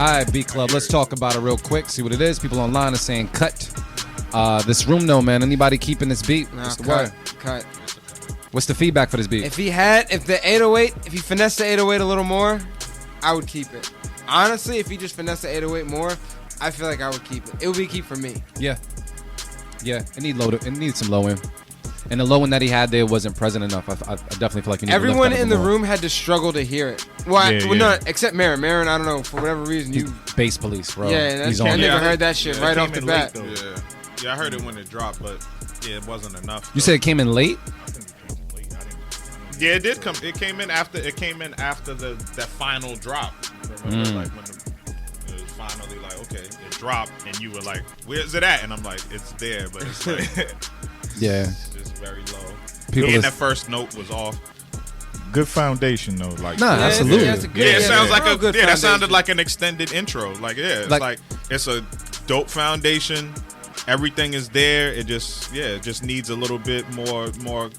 All right, B Club, let's talk about it real quick, see what it is. People online are saying cut. This room, though, man. Anybody keeping this beat? Nah, What's the cut, word? cut. What's the feedback for this beat? If the 808, if he finessed the 808 a little more, I would keep it. Honestly, if he just finessed the 808 more, I feel like I would keep it. It would be a keep for me. Yeah. It needs some low end. And the low end that he had there wasn't present enough. I definitely feel like you need Everyone to lift that in up the more. room had to struggle to hear it. Well, no, except Marin. Marin, I don't know, for whatever reason, He's bass police, bro. Yeah, that He's shit, I on it. never heard that shit right off the bat. Yeah, I heard it when it dropped, but yeah, it wasn't enough. You said it came in late? Yeah, it did come. It came in after that final drop. Remember, like when it was finally like, okay, it dropped, and you were like, "Where's it at?" And I'm like, "It's there," but it's like, Yeah. it's just very low. People And is- that first note was off. Good foundation though. Like Nah, absolutely. That's a good, Yeah, it sounds like real good that sounded foundation. like an extended intro. Like, yeah, it's like it's a dope foundation. Everything is there. It just needs a little bit more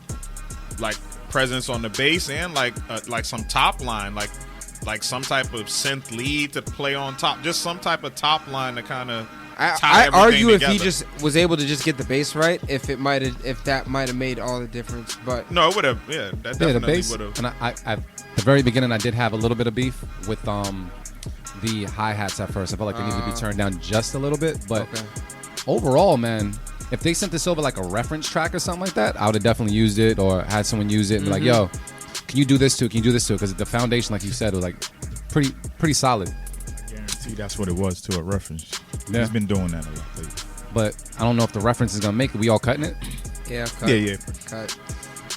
like presence on the bass and like some top line, like some type of synth lead to play on top. Just some type of top line to kind of. I argue together. if he just was able to just get the bass right, if that might have made all the difference. But No, it would have. Yeah, that Yeah, the definitely bass. would have. And I at the very beginning, I did have a little bit of beef with the hi-hats at first. I felt like they needed to be turned down just a little bit. But overall, man, if they sent this over like a reference track or something like that, I would have definitely used it or had someone use it and be like, yo, can you do this too? Can you do this too? Because the foundation, like you said, was like pretty solid. guarantee that's what it was to a reference. Yeah. He's been doing that a lot lately. But I don't know if the reference is gonna make it. We all cutting it? yeah, cut, Yeah. cut.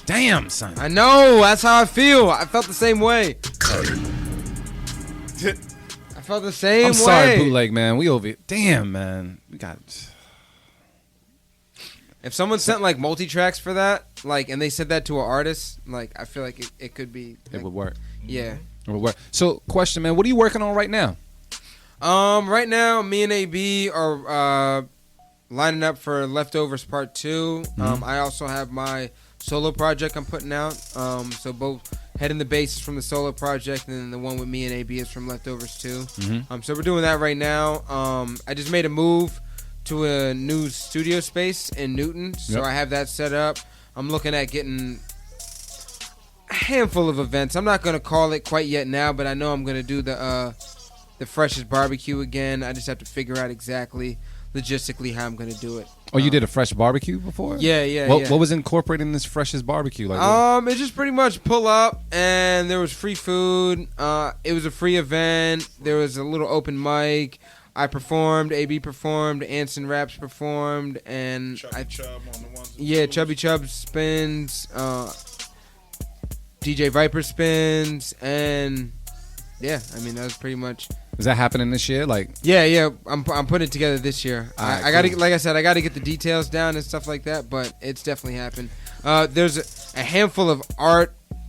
Damn, son. I know. That's how I feel. I felt the same way. I felt the same way. I'm sorry, bootleg man. We over here. Damn, man. We got. If someone sent like multi-tracks for that, like, and they said that to an artist, like, I feel like it could be. It Like, would work. yeah. It would work. So, question, man. What are you working on right now? Right now, me and AB are lining up for Leftovers Part 2. I also have my solo project I'm putting out. So both Head in the Bass is from the solo project, and then the one with me and AB is from Leftovers 2. So we're doing that right now. I just made a move to a new studio space in Newton, so Yep. I have that set up. I'm looking at getting a handful of events. I'm not gonna call it quite yet now, but I know I'm gonna do the freshest barbecue again. I just have to figure out exactly logistically how I'm gonna do it. Oh, you did a fresh barbecue before? Yeah. What was incorporated in this freshest barbecue? Like, what- It's just pretty much pull up, and there was free food. It was a free event. There was a little open mic. I performed. AB performed. Anson Raps performed, and Chubby Chub on the ones. yeah, Chubby Chub spins. DJ Viper spins, and yeah, I mean that was pretty much. is that happening this year? Like, Yeah. I'm putting it together this year. Alright, I gotta, cool. like I said, I gotta get the details down and stuff like that. But it's definitely happened. There's a handful of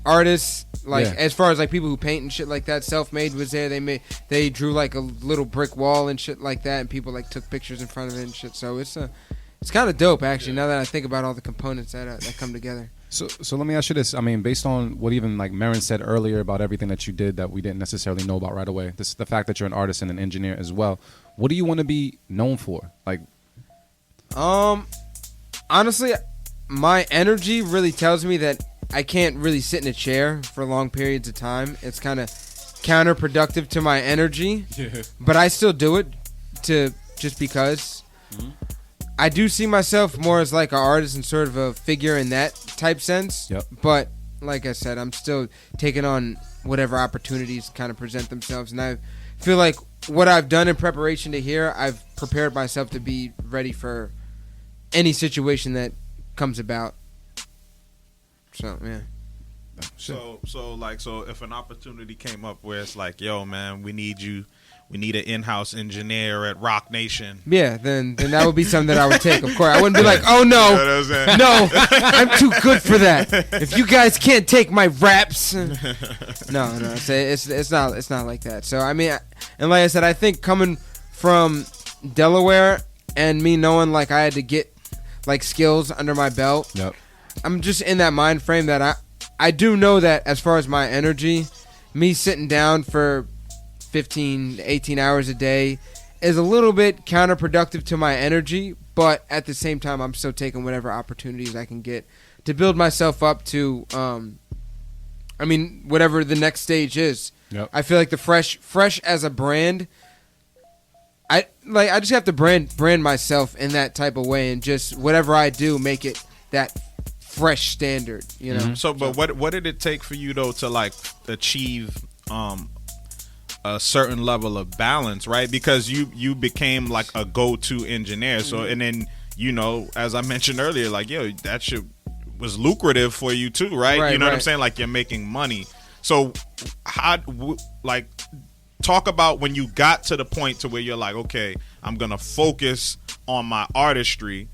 artists, like Yeah. as far as like people who paint and shit like that. Self-made was there. They drew like a little brick wall and shit like that, and people like took pictures in front of it and shit. So it's kind of dope actually. Now that I think about all the components that come together. so let me ask you this. I mean, based on what even like Marin said earlier about everything that you did that we didn't necessarily know about right away, the fact that you're an artist and an engineer as well, what do you want to be known for? Like, Honestly, my energy really tells me that I can't really sit in a chair for long periods of time. It's kind of counterproductive to my energy, but I still do it just because. I do see myself more as like an artist and sort of a figure in that type sense. Yep. But like I said, I'm still taking on whatever opportunities kind of present themselves, and I feel like what I've done in preparation to here, I've prepared myself to be ready for any situation that comes about. So yeah. So if an opportunity came up where it's like, yo, man, we need an in-house engineer at Rock Nation. Yeah, then that would be something that I would take, of course. I wouldn't be like, oh no, You know what I'm saying? no, I'm too good for that. If you guys can't take my raps, no, it's not like that. So I mean, and like I said, I think coming from Delaware and me knowing like I had to get like skills under my belt, yep. I'm just in that mind frame that I do know that as far as my energy, me sitting down for 15 to 18 hours a day is a little bit counterproductive to my energy, but at the same time, I'm still taking whatever opportunities I can get to build myself up to, whatever the next stage is. Yep. I feel like the fresh as a brand, I just have to brand myself in that type of way, and just whatever I do, make it that fresh standard, you know. So, but what did it take for you though to like achieve a certain level of balance, right? Because you became like a go-to engineer. So, and then, you know, as I mentioned earlier, like, yo, that shit was lucrative for you too, right? You know what I'm saying? Like, you're making money. So talk about when you got to the point to where you're like, okay, I'm going to focus on my artistry,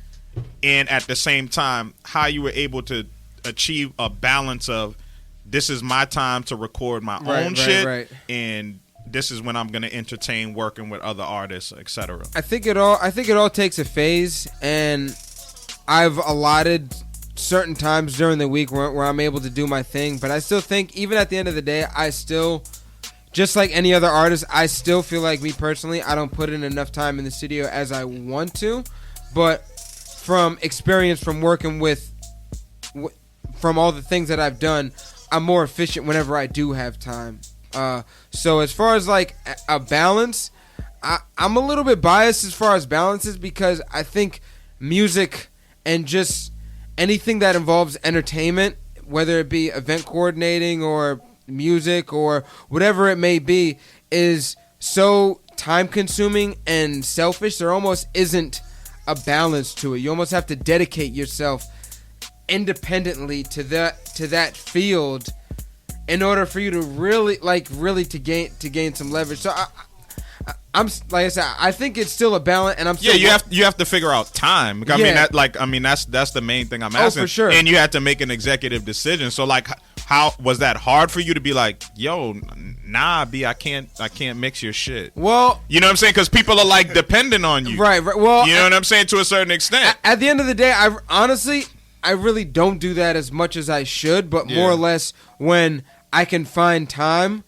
and at the same time, how you were able to achieve a balance of, this is my time to record my own shit, and this is when I'm going to entertain working with other artists, etc. I think it all takes a phase, and I've allotted certain times during the week where I'm able to do my thing, but I still think even at the end of the day, I still, just like any other artist, I still feel like, me personally, I don't put in enough time in the studio as I want to, but from experience from working with from all the things that I've done, I'm more efficient whenever I do have time. So as far as like a balance, I'm a little bit biased as far as balances, because I think music and just anything that involves entertainment, whether it be event coordinating or music or whatever it may be, is so time consuming and selfish. There almost isn't a balance to it. You almost have to dedicate yourself independently to that field in order for you to really to gain some leverage. So I'm like I said, I think it's still a balance, and I'm still you have to figure out time. I mean that's the main thing I'm asking. Oh, for sure. And you had to make an executive decision. So like, how was that hard for you to be like, yo, nah, B, I can't mix your shit? Well, you know what I'm saying? Because people are like dependent on you, right? Well, you know what I'm saying, to a certain extent. At the end of the day, I really don't do that as much as I should, but more or less when I can find time,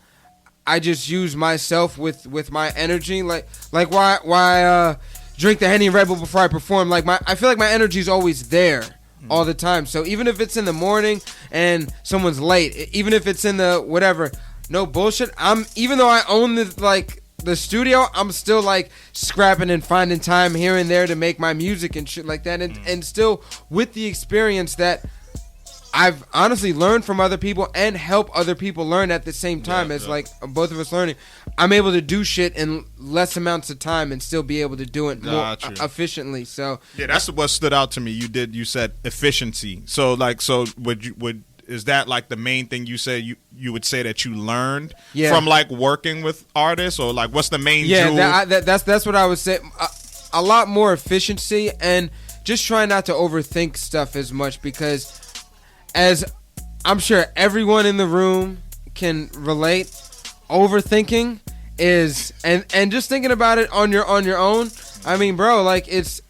I just use myself with my energy. Like why drink the Henny Red Bull before I perform? I feel like my energy is always there all the time. So even if it's in the morning and someone's late, even if it's in the whatever, no bullshit. Even though I own the studio, I'm still like scrapping and finding time here and there to make my music and shit like that, and still with the experience that I've honestly learned from other people and help other people learn at the same time, like both of us learning. I'm able to do shit in less amounts of time and still be able to do it more efficiently. So yeah, that's what stood out to me. You said efficiency. So is that like the main thing you said you would say that you learned from like working with artists, or like what's the main jewel? That's what I would say. A lot more efficiency, and just try not to overthink stuff as much, because as I'm sure everyone in the room can relate, overthinking is and just thinking about it on your own. I mean, bro, like it's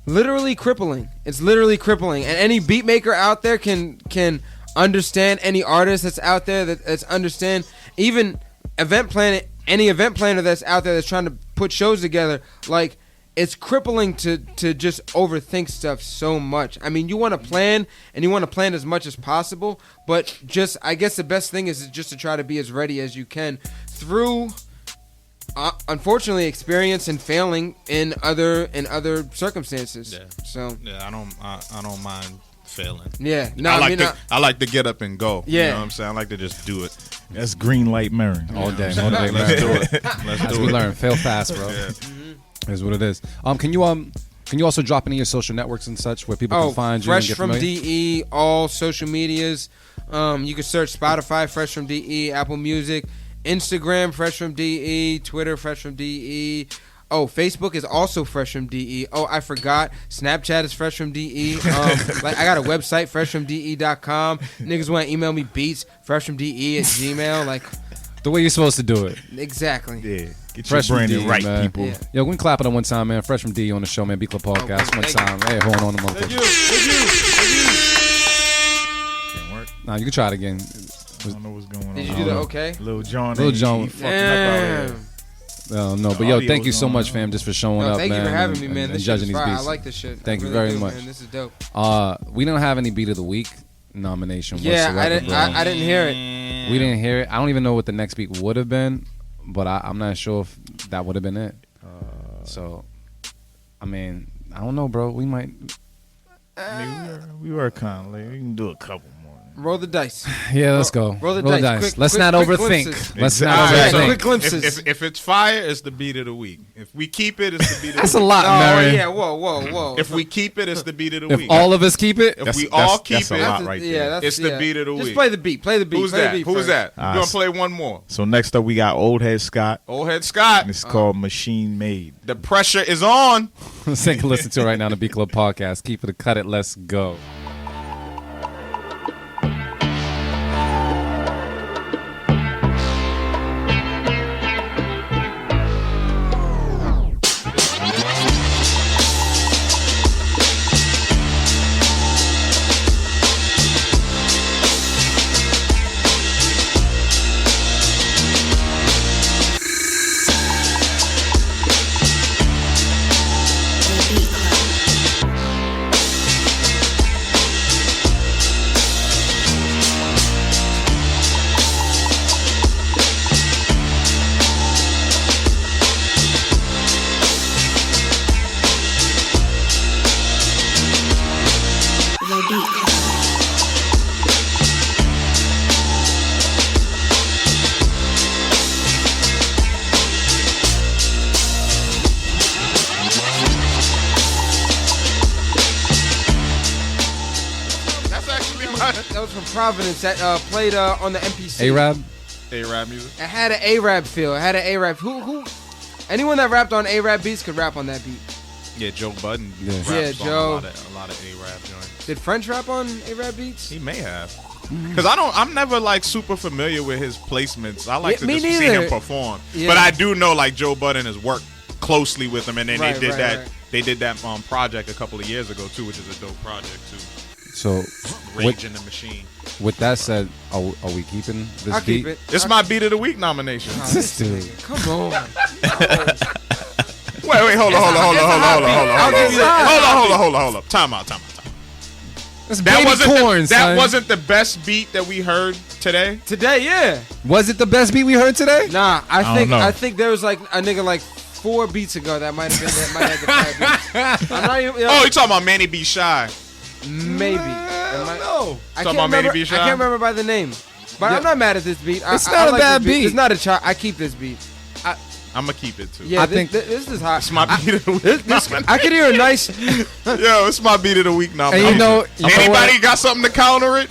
literally crippling. It's literally crippling. And any beat maker out there can understand, any artist that's out there that's understand, even any event planner that's out there that's trying to put shows together, like it's crippling to just overthink stuff so much. I mean, you want to plan, and you want to plan as much as possible, but just, I guess the best thing is just to try to be as ready as you can through unfortunately experience and failing in other circumstances. Yeah. So yeah, I don't mind failing. Yeah. No, I like to get up and go. Yeah. You know what I'm saying? I like to just do it. That's green light mirroring all day. Let's do it. As we learn, fail fast, bro. Yeah. Is what it is. Can you also drop any of your social networks and such where people can find you and get familiar? FreshFromDE, all social medias. You can search Spotify, FreshFromDE, Apple Music, Instagram, FreshFromDE, Twitter, FreshFromDE. Oh, Facebook is also FreshFromDE. Oh, I forgot. Snapchat is FreshFromDE. I got a website, FreshFromDE.com. Niggas want to email me beats, FreshFromDE@gmail. Like the way you're supposed to do it. Exactly. Yeah. Get Fresh your branding from D, right, man. people. Yeah. Yo, we can clap it on one time, man. Fresh from D on the show, man. B-Club Podcast. One time. Hey, hold on the motherfucker. Thank you. Can't work. Nah, you can try it again. don't know what's going on. Did you do the okay? Lil Jon. Lil Jon. he fucking up out here. Damn. No, but The yo, audio thank you was so going much, on. fam, just for showing No, up, thank man. you for having me, and- man. and This shit judging is these fire. I beats. like this shit. Thank I you really very do, much. Man. This is dope. We don't have any beat of the week nomination. Yeah, whatsoever, bro. I didn't hear it. We didn't hear it. I don't even know what the next beat would have been, but I'm not sure if that would have been it. So, I mean, I don't know, bro. We might. I mean, we were kind of late. We can do a couple more. Roll the dice. Yeah, let's go. Roll the dice. Quick- Let's quick- not quick overthink. glimpses. Let's not All right, overthink. quick glimpses. If it's fire, it's the beat of the week. If we keep it, it's the beat of That's the a week. lot, Oh Mary. yeah, whoa. If we keep it, it's the beat of the If week. all of us keep it, If we all keep that's a it, lot That's right yeah, there. that's It's the yeah. beat of the Just week. play the beat. Play the beat. who's play that? The beat Who's first. that? Ah, We're gonna play one more. So next up, we got Old Head Scott. Old Head Scott. And it's called Machine Made. The pressure is on. let's take a listen to it right now on the B Club podcast. Keep it, cut it. Let's go. The Beat Club. The Beat Club. That's actually my That was from Providence. That played on the MPC. Arab. A-Rap music. It had an Arab feel. It had an Arab. Who? Anyone that rapped on Arab beats could rap on that beat. Yeah, Joe Budden. Yeah. raps Yeah, on Joe. A lot of A-Rap joints. Did French rap on Arab beats? He may have. Cause I'm never like super familiar with his placements. I like Yeah, to me just see neither. him perform. Yeah. But I do know like Joe Budden has worked closely with him, and then Right, they did right, that. right. They did that project a couple of years ago too, which is a dope project too. So, Rage in the Machine. with that said, are we keeping this I'll beat? keep it. It's my beat of the week nomination. Oh, This dude. nigga, come on. Wait, hold on. I'll give you that. Hold up. Time out. That's That baby wasn't corn, that son. wasn't the best beat that we heard today. Today, yeah. Was it the best beat we heard today? Nah, don't know. I think there was like a nigga like 4 beats ago that might have been that might have the fire beats. I'm not even. Oh, you talking about Manny B. Shy? Maybe. No. I Talking can't about Manny remember. B. I Shy? can't remember by the name. But Yeah. I'm not mad at this beat. It's I not a like bad this beat. It's not a chart. I keep this beat. I'm gonna keep it too. Yeah, I this, think- this is hot. It's my beat of the week. I could hear a nice. Yo, it's my beat of the week And nomination. you know Anybody what? got something to counter it?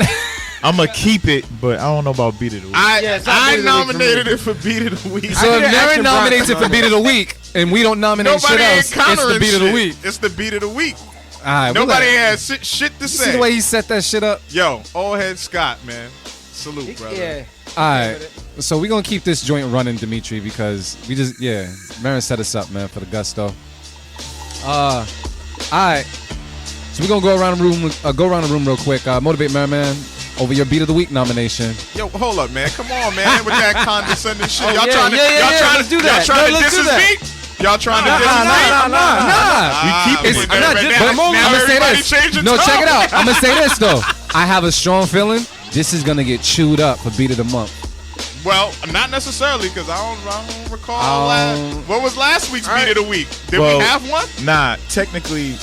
I'm going to keep it, but I don't know about Beat of the Week. Yeah, it's not I beat of the week for nominated me. it for beat of the week. So I if hear Mary Action nominates it Bronson for beat of the week, and we don't nominate Nobody shit ain't else, it's countering the beat of the shit. week. It's the beat of the week. All right, Nobody we'll has shit to see say. the way he set that shit up. Yo, old head Scott, man. Salute, brother. Yeah. All right, so we're gonna keep this joint running, Dimitri, because we just Marin set us up, man, for the gusto. All right, so we're gonna go around the room real quick. Motivate Marin, man, over your beat of the week nomination. Yo, hold up, man. Come on, man, with that condescending shit. Oh, Y'all yeah, trying to, yeah, y'all yeah, trying let's to, do that. y'all trying No, to let's diss do his that. beat? Y'all trying to diss his beat? Nah. We keep Ah, it. but I'm not now- just- now- I'm only- now I'm gonna say everybody this. changing No, check it tone. out. I'm gonna say this though. I have a strong feeling this is gonna get chewed up for beat of the month. Well, not necessarily, because I don't recall. What was last week's beat of the week? Did Well, we have one? Nah, technically,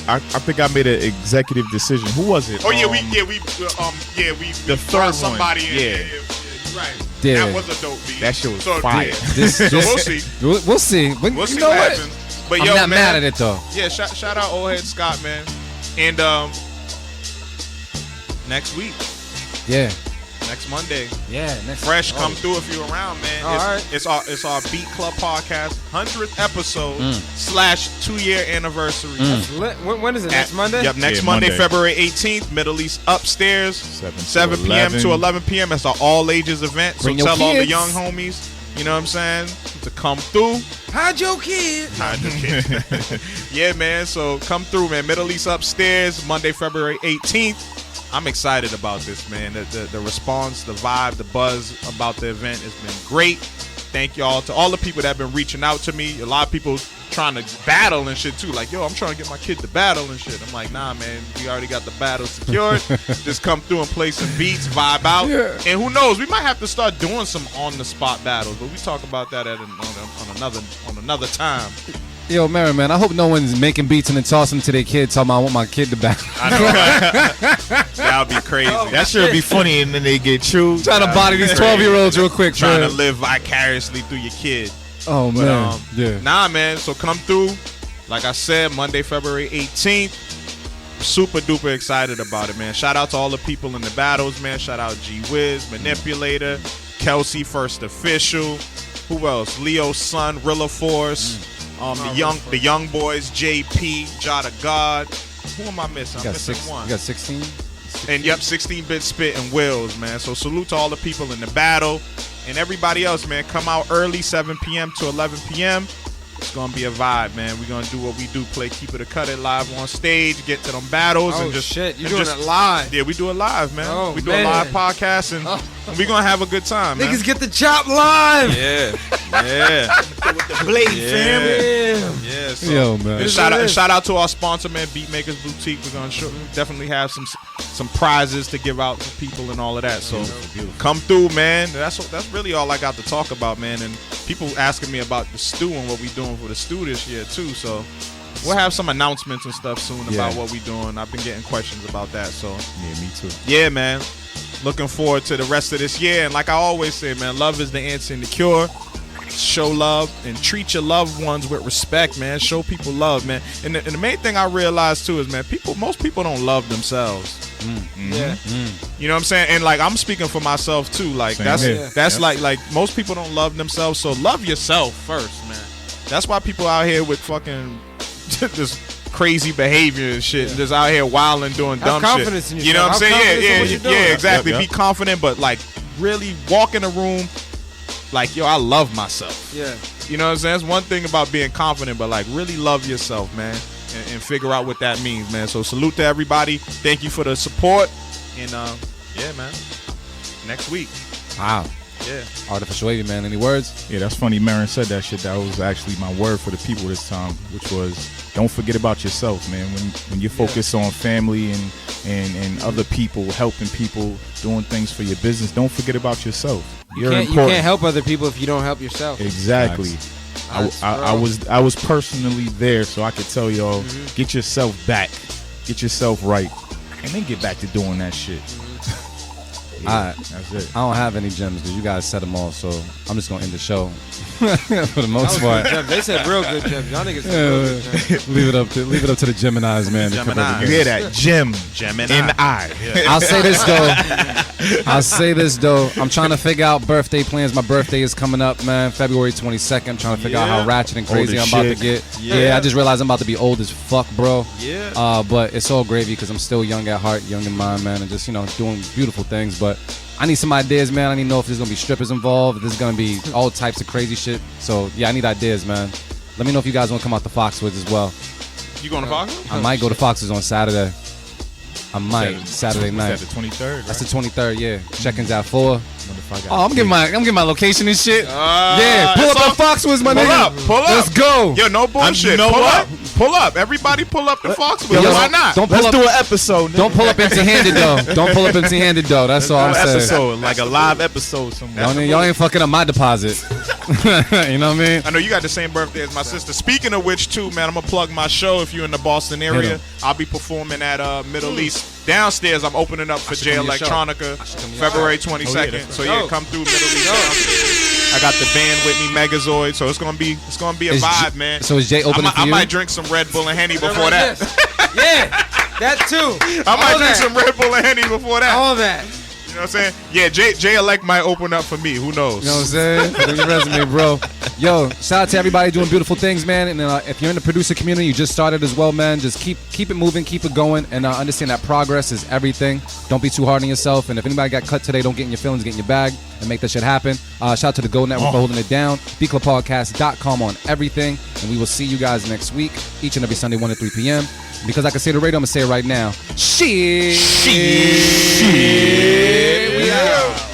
I think I made an executive decision. Who was it? Oh yeah, we the brought third somebody one. in. Yeah. You're right. Yeah. That was a dope beat. That shit was So, fire. yeah. This, So we'll see. We'll see. But We'll see you know what what? happens. But I'm yo, not man, mad at it though. Yeah, shout out old head Scott, man. And next week, Yeah. next Monday, Yeah. Next Fresh come through if you're around, man. All right. It's our Beat Club podcast 100th episode Mm. / 2-year anniversary. Lit. When is it? Next Monday? Yep, next Yeah, Monday, Monday. February 18th, Middle East Upstairs, 7 p.m. to 11 p.m. It's an all ages event. So Bring your tell all the kids. young homies, you know what I'm saying, to come through. Hide your kid. Yeah, man. So come through, man. Middle East Upstairs, Monday, February 18th. I'm excited about this, man. The response, the vibe, the buzz about the event has been great. Thank y'all to all the people that have been reaching out to me. A lot of people trying to battle and shit too. Like, yo, I'm trying to get my kid to battle and shit. I'm like, nah, man, we already got the battle secured. Just come through and play some beats, vibe out. Yeah. And who knows, we might have to start doing some on the spot battles, but we talk about that on another time. Yo, Mary, man, I hope no one's making beats and then tossing them to their kid talking about I want my kid to battle. I know. That would be crazy. That should be funny, and then they get chewed. Trying to body these 12-year-olds real quick, trying man. to live vicariously through your kid. Oh, But, man. Yeah. Nah, man. So come through. Like I said, Monday, February 18th. Super duper excited about it, man. Shout out to all the people in the battles, man. Shout out G Wiz, Manipulator, Kelsey, First Official. Who else? Leo's son, Rilla Force. The young boys, JP, Jada God. Who am I missing? I'm missing one. You got 16? And yep, 16-bit spit and Wills, man. So salute to all the people in the battle and everybody else, man. Come out early, 7 p.m. to 11 p.m. It's going to be a vibe, man. We're going to do what we do, play Keep It or Cut It live on stage, get to them battles. Oh, and just shit. You're and doing just- it live. Yeah, we do it live, man. Oh, we do man. a live podcast, and we're going to have a good time, man. Niggas get the chop live. Yeah. With the blade, fam. Yeah. So, Yo, man. and shout out to our sponsor, man, Beatmakers Boutique. We're gonna definitely have some prizes to give out to people and all of that. So come through, man. That's really all I got to talk about, man. And people asking me about the stew and what we doing for the stew this year too. So we'll have some announcements and stuff soon about what we doing. I've been getting questions about that. So Yeah, me too. yeah, man. Looking forward to the rest of this year. And like I always say, man, love is the answer and the cure. Show love and treat your loved ones with respect, man. Show people love, man. And the main thing I realized too is, man, most people don't love themselves. Yeah. You know what I'm saying? And like I'm speaking for myself too. Like Same that's here. like most people don't love themselves. So love yourself first, man. That's why people out here with fucking this crazy behavior and shit, and just out here wilding doing Have dumb confidence shit. in You know what I'm yourself. Have saying? confidence in what you're doing. Yeah, exactly. Yep. Be confident, but like really walk in a room like, yo, I love myself. Yeah. You know what I'm saying? That's one thing about being confident, but like really love yourself, man, and figure out what that means, man. So salute to everybody. Thank you for the support. And yeah, man. Next week. Wow. Yeah. Artificial wavy, man. Any words? Yeah, that's funny. Marin said that shit. That was actually my word for the people this time, which was don't forget about yourself, man. When you focus on family and other people, helping people, doing things for your business, don't forget about yourself. You can't help other people if you don't help yourself. Exactly. I was personally there, so I could tell y'all, get yourself back, get yourself right, and then get back to doing that shit. All right. That's it. I don't have any gems because you guys said them all, so I'm just going to end the show for the most part. They said real good gems. Y'all niggas said real good gems. leave it up to the Geminis, man. to come up Geminis. with You hear gems. that? Jim. Gemini. In the eye. I'll say this though. I'm trying to figure out birthday plans. My birthday is coming up, man. February 22nd. I'm trying to figure out how ratchet and crazy Old as I'm about to shit. get. Yeah. Yeah, I just realized I'm about to be old as fuck, bro. Yeah. But it's all gravy because I'm still young at heart, young in mind, man, and just doing beautiful things. But I need some ideas, man. I need to know if there's gonna be strippers involved. If there's gonna be all types of crazy shit. So yeah, I need ideas, man. Let me know if you guys want to come out to Foxwoods as well. You going to Fox? I might go to Foxwoods on Saturday. I might Saturday night. That's the 23rd, right? That's the 23rd, yeah. Check-ins at 4. Motherfucker. Oh, I'm getting my location and shit. Yeah, pull that's up at Foxwoods, my nigga. Pull up. Let's go. Yo, no bullshit. You know pull what? up. Pull up. Everybody pull up to Foxwoods. Yo, Why not? Don't pull Let's up. do an episode. Don't pull up empty-handed though. Don't pull up empty-handed though. That's all I'm saying. Episode, like a live episode somewhere. Y'all ain't fucking up my deposit. You know what I mean? I know you got the same birthday as my sister. Speaking of which, too, man, I'm gonna plug my show. If you're in the Boston area, I'll be performing at Middle East. Downstairs, I'm opening up for J come to your show. Electronica, February 22nd. So yeah, come through Middle East. I got the band with me, Megazoid. So it's gonna be a Is vibe, J- man. So is Jay opening for I you? might drink some Red Bull and Henny before that. Yeah, that too. I might drink some Red Bull and Henny before that. All that. You know what I'm saying? Yeah, Jay Elect might open up for me. Who knows? You know what I'm saying? Put in your resume, bro. Yo, shout out to everybody doing beautiful things, man. And if you're in the producer community, you just started as well, man. Just keep it moving, keep it going, and understand that progress is everything. Don't be too hard on yourself. And if anybody got cut today, don't get in your feelings, get in your bag, and make that shit happen. Shout out to the Go Network for holding it down. BeatClubPodcast.com on everything. And we will see you guys next week, each and every Sunday, 1 to 3 p.m. Because I can say the radio, I'm going to say it right now. Shit. We out.